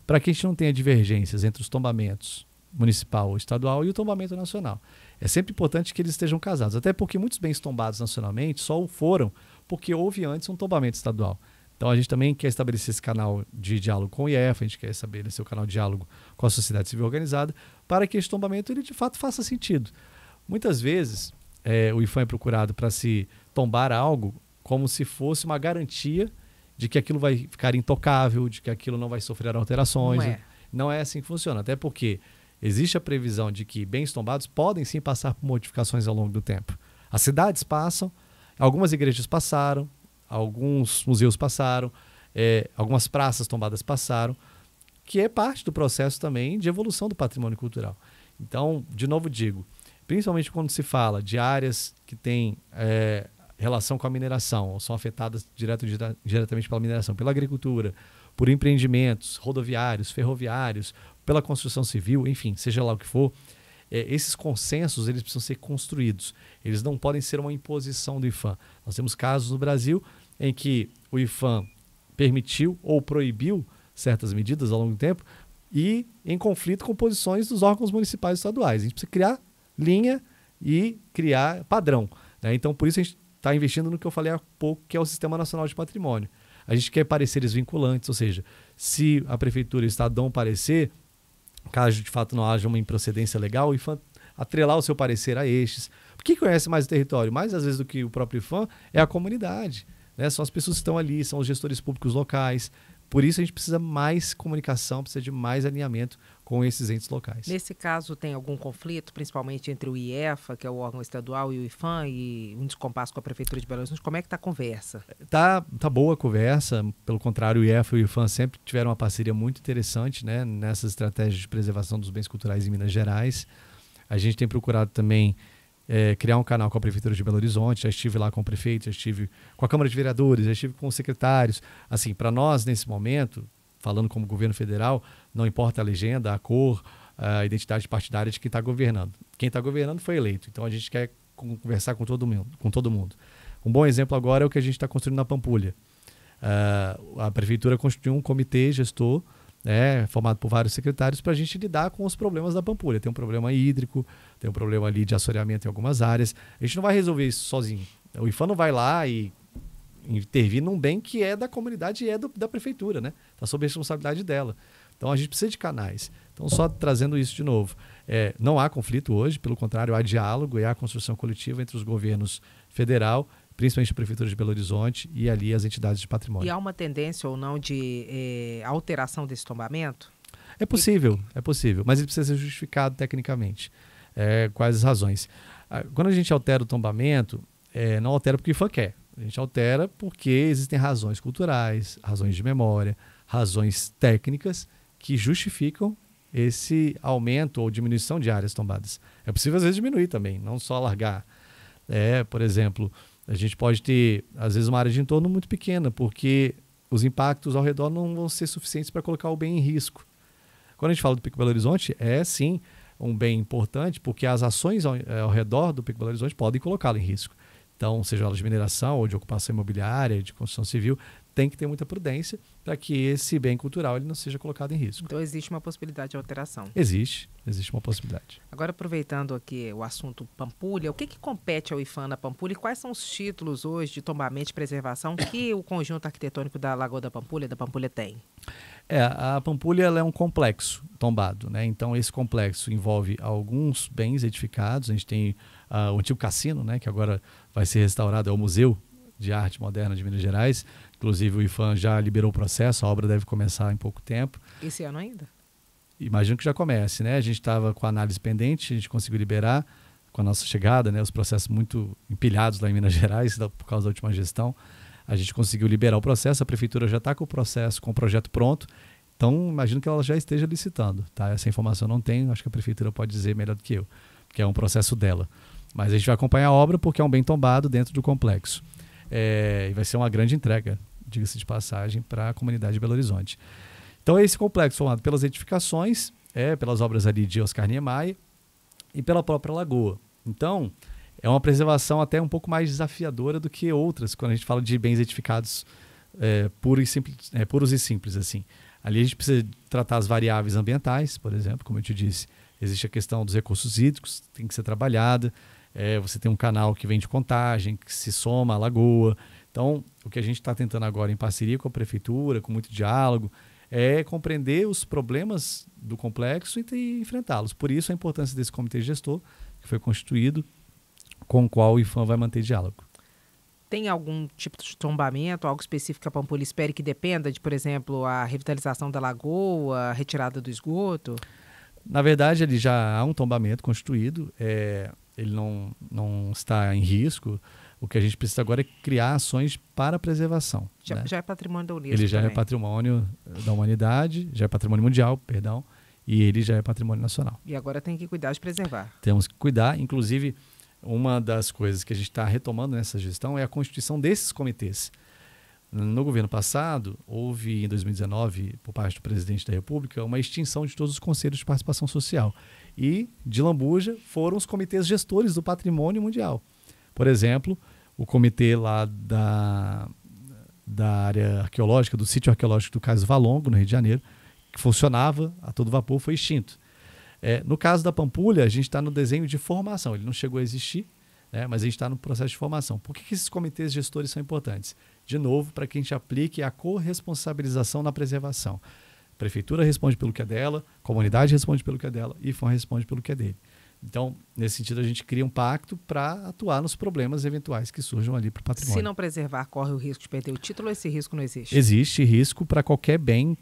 Para que a gente não tenha divergências entre os tombamentos municipal ou estadual e o tombamento nacional. É sempre importante que eles estejam casados, até porque muitos bens tombados nacionalmente só o foram porque houve antes um tombamento estadual. Então a gente também quer estabelecer esse canal de diálogo com o IEF, a gente quer estabelecer o canal de diálogo com a sociedade civil organizada, para que esse tombamento ele de fato faça sentido. Muitas vezes o IFAM é procurado para se tombar algo como se fosse uma garantia de que aquilo vai ficar intocável, de que aquilo não vai sofrer alterações. Não é assim que funciona, até porque existe a previsão de que bens tombados podem sim passar por modificações ao longo do tempo. As cidades passam, algumas igrejas passaram, alguns museus passaram, algumas praças tombadas passaram, que é parte do processo também de evolução do patrimônio cultural. Então, de novo digo, principalmente quando se fala de áreas que têm relação com a mineração, ou são afetadas diretamente pela mineração, pela agricultura, por empreendimentos rodoviários, ferroviários, pela construção civil, enfim, seja lá o que for, esses consensos eles precisam ser construídos. Eles não podem ser uma imposição do IFAM. Nós temos casos no Brasil em que o IFAM permitiu ou proibiu certas medidas ao longo do tempo e em conflito com posições dos órgãos municipais e estaduais. A gente precisa criar linha e criar padrão, né? Então, por isso a gente está investindo no que eu falei há pouco, que é o Sistema Nacional de Patrimônio. A gente quer pareceres vinculantes, ou seja, se a Prefeitura e o Estado dão um parecer, caso de fato não haja uma improcedência legal, o IFAM atrelar o seu parecer a estes. Quem conhece mais o território, mais às vezes do que o próprio IFAM, é a comunidade, né? São as pessoas que estão ali, são os gestores públicos locais. Por isso a gente precisa mais comunicação, precisa de mais alinhamento com esses entes locais. Nesse caso, tem algum conflito, principalmente entre o IEFA, que é o órgão estadual, e o IFAM, e um descompasso com a Prefeitura de Belo Horizonte? Como é que está a conversa? Tá boa a conversa. Pelo contrário, o IEFA e o IFAM sempre tiveram uma parceria muito interessante, né, nessas estratégias de preservação dos bens culturais em Minas Gerais. A gente tem procurado também criar um canal com a Prefeitura de Belo Horizonte. Já estive lá com o prefeito, já estive com a Câmara de Vereadores, já estive com os secretários. Assim, para nós, nesse momento, falando como governo federal, não importa a legenda, a cor, a identidade partidária de quem está governando. Quem está governando foi eleito. Então, a gente quer conversar com todo mundo. Um bom exemplo agora é o que a gente está construindo na Pampulha. A Prefeitura constituiu um comitê gestor, formado por vários secretários, para a gente lidar com os problemas da Pampulha. Tem um problema hídrico, tem um problema ali de assoreamento em algumas áreas. A gente não vai resolver isso sozinho. O IFAM não vai lá e intervir num bem que é da comunidade e é da Prefeitura, né? Está sob a responsabilidade dela. Então, a gente precisa de canais. Então, só trazendo isso de novo. Não há conflito hoje, pelo contrário, há diálogo e há construção coletiva entre os governos federal, principalmente a Prefeitura de Belo Horizonte e ali as entidades de patrimônio. E há uma tendência ou não de alteração desse tombamento? É possível, mas ele precisa ser justificado tecnicamente. Quais as razões? Quando a gente altera o tombamento, não altera porque o IFAM quer. A gente altera porque existem razões culturais, razões de memória, razões técnicas que justificam esse aumento ou diminuição de áreas tombadas. É possível, às vezes, diminuir também, não só alargar. Por exemplo, a gente pode ter, às vezes, uma área de entorno muito pequena, porque os impactos ao redor não vão ser suficientes para colocar o bem em risco. Quando a gente fala do Pico Belo Horizonte, é sim um bem importante, porque as ações ao redor do Pico Belo Horizonte podem colocá-lo em risco. Então, seja ela de mineração ou de ocupação imobiliária, de construção civil, tem que ter muita prudência para que esse bem cultural ele não seja colocado em risco. Então, existe uma possibilidade de alteração? Existe uma possibilidade. Agora, aproveitando aqui o assunto Pampulha, o que compete ao IFAM na Pampulha e quais são os títulos hoje de tombamento e preservação que o conjunto arquitetônico da Lagoa da Pampulha tem? A Pampulha ela é um complexo tombado, né? Então, esse complexo envolve alguns bens edificados. A gente tem o antigo cassino, né? Que agora vai ser restaurado, é o Museu de Arte Moderna de Minas Gerais. Inclusive, o IFAM já liberou o processo, a obra deve começar em pouco tempo. Esse ano ainda? Imagino que já comece, né? A gente estava com a análise pendente, a gente conseguiu liberar com a nossa chegada, né? Os processos muito empilhados lá em Minas Gerais, por causa da última gestão. A gente conseguiu liberar o processo, a prefeitura já está com o processo, com o projeto pronto. Então, imagino que ela já esteja licitando, tá? Essa informação eu não tenho, acho que a prefeitura pode dizer melhor do que eu, porque é um processo dela. Mas a gente vai acompanhar a obra porque é um bem tombado dentro do complexo. E vai ser uma grande entrega, diga-se de passagem, para a comunidade de Belo Horizonte. Então, é esse complexo formado pelas edificações, pelas obras ali de Oscar Niemeyer e pela própria lagoa. Então, é uma preservação até um pouco mais desafiadora do que outras, quando a gente fala de bens edificados puros e simples, assim. Ali a gente precisa tratar as variáveis ambientais, por exemplo, como eu te disse, existe a questão dos recursos hídricos, tem que ser trabalhada. Você tem um canal que vem de Contagem, que se soma à lagoa. Então, o que a gente está tentando agora, em parceria com a prefeitura, com muito diálogo, é compreender os problemas do complexo e enfrentá-los. Por isso, a importância desse comitê gestor, que foi constituído, com o qual o IFAM vai manter diálogo. Tem algum tipo de tombamento, algo específico que a Pampulha espere que dependa de, por exemplo, a revitalização da lagoa, a retirada do esgoto? Na verdade, ele já há um tombamento constituído, ele não está em risco. O que a gente precisa agora é criar ações para a preservação. Já é patrimônio da Unesco. Ele já também. É patrimônio da humanidade, já é patrimônio mundial, perdão, e ele já é patrimônio nacional. E agora tem que cuidar de preservar. Temos que cuidar, inclusive, uma das coisas que a gente está retomando nessa gestão é a constituição desses comitês. No governo passado, houve, em 2019, por parte do presidente da República, uma extinção de todos os conselhos de participação social. E, de lambuja, foram os comitês gestores do patrimônio mundial. Por exemplo, o comitê lá da área arqueológica, do sítio arqueológico do Cais do Valongo, no Rio de Janeiro, que funcionava a todo vapor, foi extinto. No caso da Pampulha, a gente está no desenho de formação. Ele não chegou a existir, né, mas a gente está no processo de formação. Por que esses comitês gestores são importantes? De novo, para que a gente aplique a corresponsabilização na preservação. A prefeitura responde pelo que é dela, a comunidade responde pelo que é dela e o IFAM responde pelo que é dele. Então, nesse sentido, a gente cria um pacto para atuar nos problemas eventuais que surjam ali para o patrimônio. Se não preservar, corre o risco de perder o título ou esse risco não existe? Existe risco para qualquer bem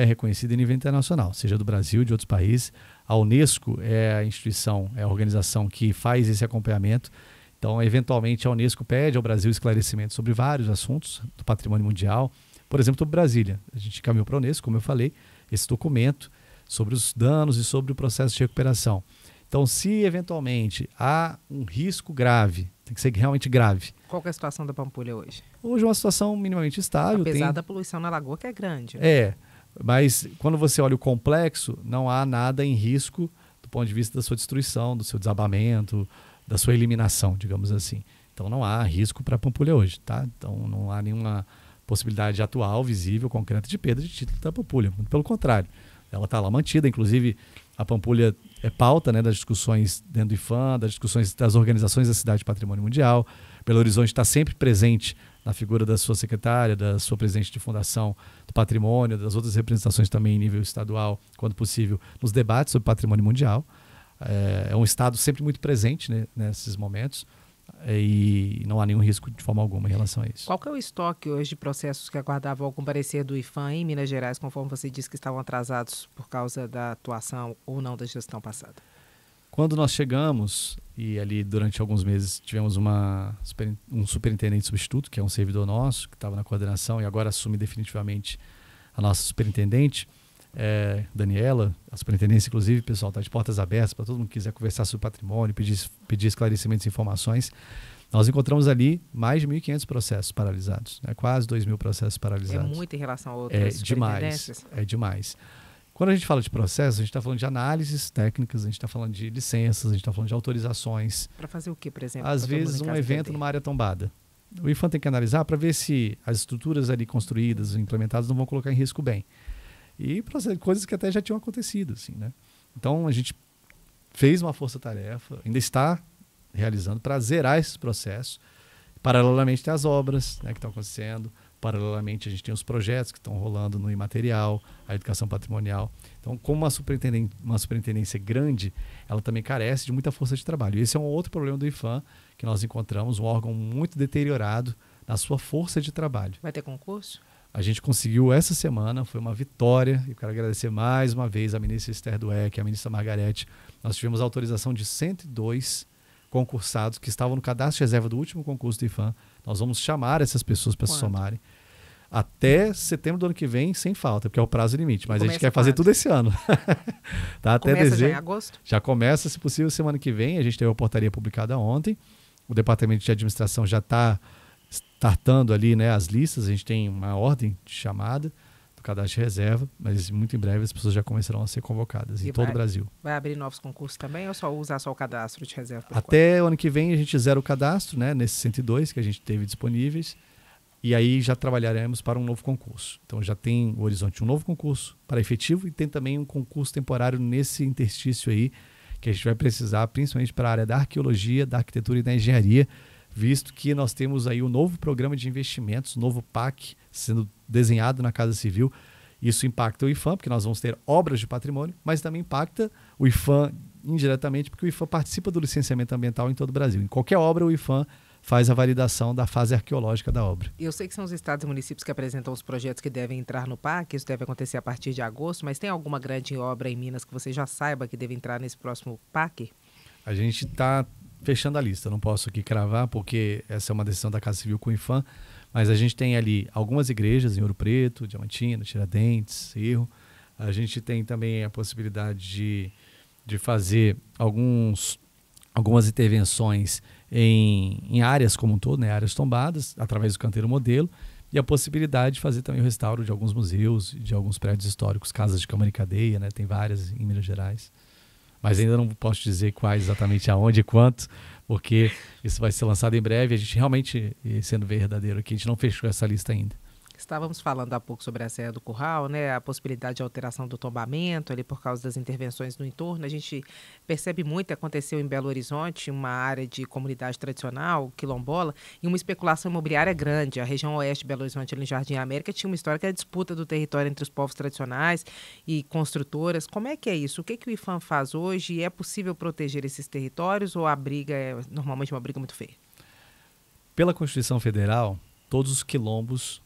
reconhecido em nível internacional, seja do Brasil ou de outros países. A Unesco é a instituição, é a organização que faz esse acompanhamento. Então, eventualmente, a Unesco pede ao Brasil esclarecimento sobre vários assuntos do patrimônio mundial. Por exemplo, sobre Brasília. A gente encaminhou para a Unesco, como eu falei, esse documento sobre os danos e sobre o processo de recuperação. Então, se eventualmente há um risco grave, tem que ser realmente grave. Qual que é a situação da Pampulha hoje? Hoje é uma situação minimamente estável. Apesar da poluição na lagoa, que é grande. Mas quando você olha o complexo, não há nada em risco do ponto de vista da sua destruição, do seu desabamento, da sua eliminação, digamos assim. Então não há risco para a Pampulha hoje, tá? Então não há nenhuma possibilidade atual, visível, concreta de perda de título da Pampulha. Muito pelo contrário, ela está lá mantida. Inclusive, a Pampulha é pauta, né, das discussões dentro do IFAM, das discussões das organizações da Cidade de Patrimônio Mundial. Belo Horizonte está sempre presente na figura da sua secretária, da sua presidente de fundação do patrimônio, das outras representações também em nível estadual, quando possível, nos debates sobre patrimônio mundial. É um Estado sempre muito presente, né, nesses momentos, e não há nenhum risco de forma alguma em relação a isso. Qual que é o estoque hoje de processos que aguardavam algum parecer do IFAM em Minas Gerais, conforme você disse que estavam atrasados por causa da atuação ou não da gestão passada? Quando nós chegamos, e ali durante alguns meses tivemos um superintendente substituto, que é um servidor nosso, que estava na coordenação e agora assume definitivamente a nossa superintendente, Daniela, a superintendência, inclusive, pessoal, está de portas abertas para todo mundo que quiser conversar sobre patrimônio, pedir esclarecimentos e informações. Nós encontramos ali mais de 1.500 processos paralisados, né? Quase 2.000 processos paralisados. É muito em relação a outras superintendências? É demais. Quando a gente fala de processos, a gente está falando de análises técnicas, a gente está falando de licenças, a gente está falando de autorizações. Para fazer o que, por exemplo? Às vezes um evento numa área tombada. O IPHAN tem que analisar para ver se as estruturas ali construídas, implementadas, não vão colocar em risco bem. E coisas que até já tinham acontecido, assim, né? Então a gente fez uma força-tarefa, ainda está realizando para zerar esses processos. Paralelamente tem as obras, né, que estão acontecendo. Paralelamente a gente tem os projetos que estão rolando no imaterial, a educação patrimonial. Então, como uma superintendência grande, ela também carece de muita força de trabalho. E esse é um outro problema do IPHAN, que nós encontramos, um órgão muito deteriorado na sua força de trabalho. Vai ter concurso? A gente conseguiu essa semana, foi uma vitória. Eu quero agradecer mais uma vez a ministra Esther Dweck, a ministra Margarete. Nós tivemos a autorização de 102 concursados que estavam no cadastro de reserva do último concurso do IPHAN. Nós vamos chamar essas pessoas para se somarem. Até setembro do ano que vem, sem falta, porque é o prazo limite. Mas a gente quer fazer tudo esse ano. Tá? Até começa já em agosto? Já começa, se possível, semana que vem. A gente teve a portaria publicada ontem. O Departamento de Administração já está startando ali, né, as listas. A gente tem uma ordem de chamada do cadastro de reserva, mas muito em breve as pessoas já começarão a ser convocadas em todo o Brasil. Vai abrir novos concursos também ou só usar só o cadastro de reserva? Até o ano que vem a gente zera o cadastro, né, nesses 102 que a gente teve disponíveis. E aí já trabalharemos para um novo concurso. Então já tem o horizonte um novo concurso para efetivo e tem também um concurso temporário nesse interstício aí, que a gente vai precisar principalmente para a área da arqueologia, da arquitetura e da engenharia, visto que nós temos aí o novo programa de investimentos, o novo PAC, sendo desenhado na Casa Civil. Isso impacta o IPHAN, porque nós vamos ter obras de patrimônio, mas também impacta o IPHAN indiretamente, porque o IPHAN participa do licenciamento ambiental em todo o Brasil. Em qualquer obra, o IPHAN faz a validação da fase arqueológica da obra. Eu sei que são os estados e municípios que apresentam os projetos que devem entrar no PAC, isso deve acontecer a partir de agosto, mas tem alguma grande obra em Minas que você já saiba que deve entrar nesse próximo PAC? A gente está fechando a lista, não posso aqui cravar, porque essa é uma decisão da Casa Civil com o IPHAN, mas a gente tem ali algumas igrejas em Ouro Preto, Diamantina, Tiradentes, Cerro. A gente tem também a possibilidade de fazer algumas intervenções em áreas como um todo, né, áreas tombadas, através do canteiro modelo, e a possibilidade de fazer também o restauro de alguns museus, de alguns prédios históricos, casas de câmara e cadeia, né, tem várias em Minas Gerais. Mas ainda não posso dizer quais exatamente, aonde e quanto, porque isso vai ser lançado em breve. A gente realmente, sendo verdadeiro aqui, a gente não fechou essa lista ainda. Estávamos falando há pouco sobre a Serra do Curral, né? A possibilidade de alteração do tombamento ali por causa das intervenções no entorno. A gente percebe muito, aconteceu em Belo Horizonte, uma área de comunidade tradicional, quilombola, e uma especulação imobiliária grande. A região oeste de Belo Horizonte, ali em Jardim América, tinha uma história que é a disputa do território entre os povos tradicionais e construtoras. Como é que é isso? O que o IPHAN faz hoje? É possível proteger esses territórios ou a briga é normalmente uma briga muito feia? Pela Constituição Federal, todos os quilombos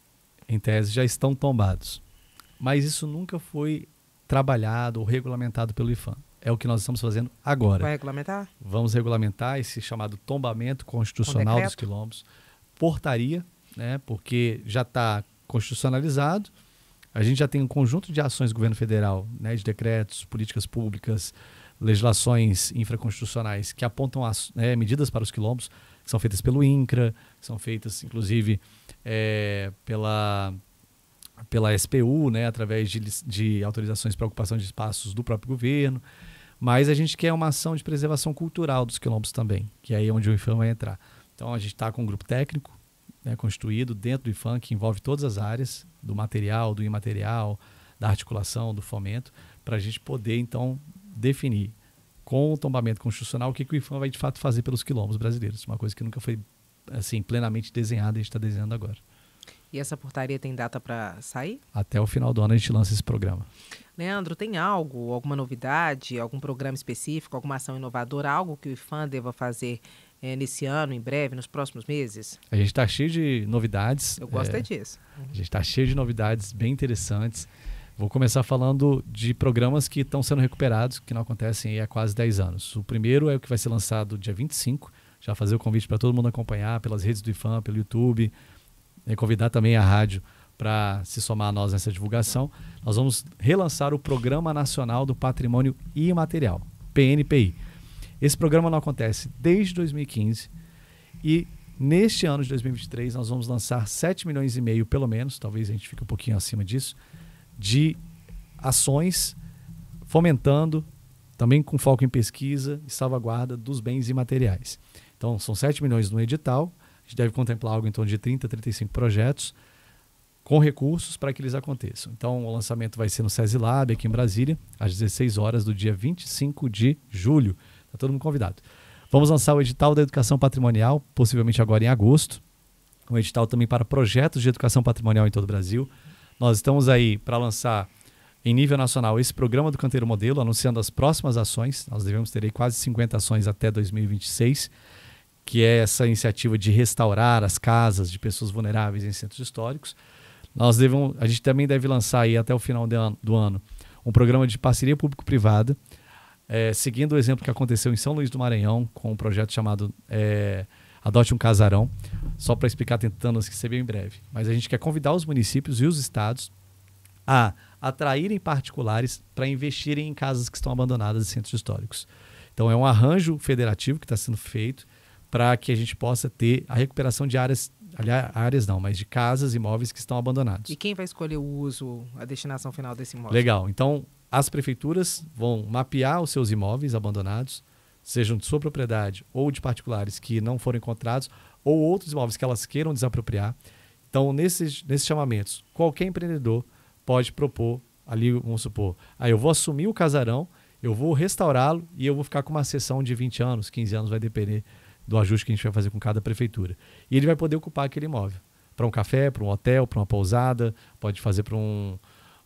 em tese, já estão tombados. Mas isso nunca foi trabalhado ou regulamentado pelo IPHAN. É o que nós estamos fazendo agora. Vai regulamentar? Vamos regulamentar esse chamado tombamento constitucional dos quilombos. Portaria, né, porque já está constitucionalizado. A gente já tem um conjunto de ações do governo federal, né, de decretos, políticas públicas, legislações infraconstitucionais que apontam medidas para os quilombos, que são feitas pelo INCRA, que são feitas, inclusive, pela SPU, né, através de autorizações para ocupação de espaços do próprio governo. Mas a gente quer uma ação de preservação cultural dos quilombos também, que é aí onde o IPHAN vai entrar. Então, a gente está com um grupo técnico, né, constituído dentro do IPHAN, que envolve todas as áreas, do material, do imaterial, da articulação, do fomento, para a gente poder, então, definir com o tombamento constitucional o que o IPHAN vai, de fato, fazer pelos quilombos brasileiros. Uma coisa que nunca foi assim, plenamente desenhada e a gente está desenhando agora. E essa portaria tem data para sair? Até o final do ano a gente lança esse programa. Leandro, tem alguma novidade, algum programa específico, alguma ação inovadora, algo que o IPHAN deva fazer nesse ano, em breve, nos próximos meses? A gente está cheio de novidades. Eu gosto disso. A gente está cheio de novidades bem interessantes. Vou começar falando de programas que estão sendo recuperados, que não acontecem há quase 10 anos. O primeiro é o que vai ser lançado dia 25, já fazer o convite para todo mundo acompanhar pelas redes do IFAM, pelo YouTube, e convidar também a rádio para se somar a nós nessa divulgação. Nós vamos relançar o Programa Nacional do Patrimônio Imaterial, PNPI. Esse programa não acontece desde 2015 e neste ano de 2023 nós vamos lançar 7,5 milhões pelo menos, talvez a gente fique um pouquinho acima disso, de ações fomentando, também com foco em pesquisa e salvaguarda dos bens imateriais. Então, são 7 milhões no edital, a gente deve contemplar algo em torno de 30, 35 projetos, com recursos para que eles aconteçam. Então, o lançamento vai ser no SESI Lab, aqui em Brasília, às 16 horas do dia 25 de julho. Está todo mundo convidado. Vamos lançar o edital da educação patrimonial, possivelmente agora em agosto. Um edital também para projetos de educação patrimonial em todo o Brasil. Nós estamos aí para lançar em nível nacional esse programa do Canteiro Modelo, anunciando as próximas ações. Nós devemos ter aí quase 50 ações até 2026, que é essa iniciativa de restaurar as casas de pessoas vulneráveis em centros históricos. A gente também deve lançar aí até o final do ano um programa de parceria público-privada, seguindo o exemplo que aconteceu em São Luís do Maranhão, com um projeto chamado Adote um Casarão, só para explicar, tentando esquecer bem em breve. Mas a gente quer convidar os municípios e os estados a atraírem particulares para investirem em casas que estão abandonadas em centros históricos. Então é um arranjo federativo que está sendo feito para que a gente possa ter a recuperação de mas de casas e imóveis que estão abandonados. E quem vai escolher o uso, a destinação final desse imóvel? Legal. Então, as prefeituras vão mapear os seus imóveis abandonados, sejam de sua propriedade ou de particulares que não foram encontrados, ou outros imóveis que elas queiram desapropriar. Então, nesses chamamentos, qualquer empreendedor pode propor ali, vamos supor, eu vou assumir o casarão, eu vou restaurá-lo e eu vou ficar com uma cessão de 20 anos, 15 anos, vai depender do ajuste que a gente vai fazer com cada prefeitura. E ele vai poder ocupar aquele imóvel para um café, para um hotel, para uma pousada, pode fazer para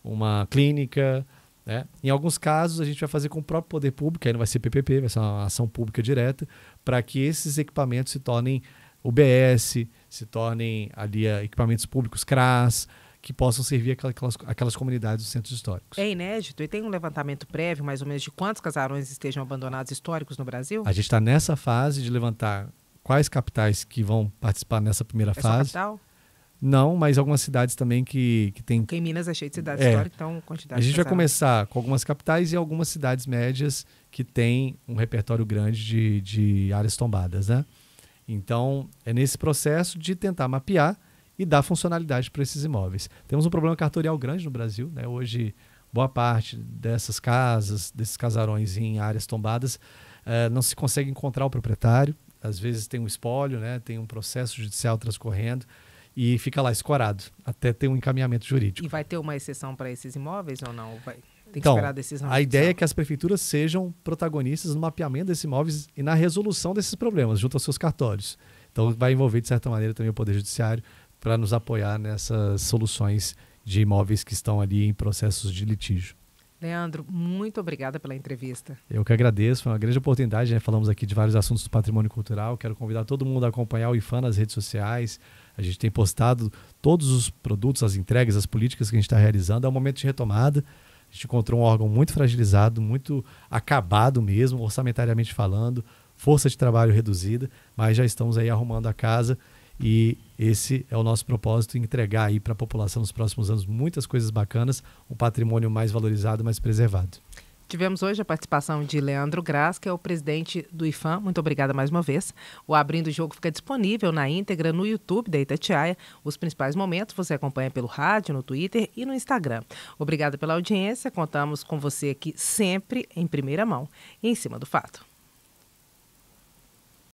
uma clínica, né? Em alguns casos, a gente vai fazer com o próprio poder público, aí não vai ser PPP, vai ser uma ação pública direta, para que esses equipamentos se tornem UBS, se tornem ali equipamentos públicos CRAS, que possam servir aquelas comunidades dos centros históricos. É inédito e tem um levantamento prévio, mais ou menos, de quantos casarões estejam abandonados históricos no Brasil? A gente está nessa fase de levantar quais capitais que vão participar nessa primeira fase. Só capital? Não, mas algumas cidades também que tem... Porque em Minas é cheio de cidades históricas, então quantidade A gente de vai começar com algumas capitais e algumas cidades médias que têm um repertório grande de áreas tombadas, né? Então, é nesse processo de tentar mapear e dar funcionalidade para esses imóveis. Temos um problema cartorial grande no Brasil, né? Hoje, boa parte dessas casas, desses casarões em áreas tombadas, não se consegue encontrar o proprietário. Às vezes tem um espólio, né? Tem um processo judicial transcorrendo e fica lá escorado, até ter um encaminhamento jurídico. E vai ter uma exceção para esses imóveis ou não? Tem que esperar a decisão a ideia é que as prefeituras sejam protagonistas no mapeamento desses imóveis e na resolução desses problemas, junto aos seus cartórios. Então, vai envolver, de certa maneira, também o Poder Judiciário para nos apoiar nessas soluções de imóveis que estão ali em processos de litígio. Leandro, muito obrigada pela entrevista. Eu que agradeço, foi uma grande oportunidade, né? Falamos aqui de vários assuntos do patrimônio cultural. Quero convidar todo mundo a acompanhar o IFAM nas redes sociais. A gente tem postado todos os produtos, as entregas, as políticas que a gente está realizando. É um momento de retomada. A gente encontrou um órgão muito fragilizado, muito acabado mesmo, orçamentariamente falando, força de trabalho reduzida, mas já estamos aí arrumando a casa e esse é o nosso propósito, entregar aí para a população nos próximos anos muitas coisas bacanas, um patrimônio mais valorizado, mais preservado. Tivemos hoje a participação de Leandro Graz, que é o presidente do IFAM. Muito obrigada mais uma vez. O Abrindo o Jogo fica disponível na íntegra no YouTube da Itatiaia. Os principais momentos você acompanha pelo rádio, no Twitter e no Instagram. Obrigada pela audiência. Contamos com você aqui sempre em primeira mão e em cima do fato.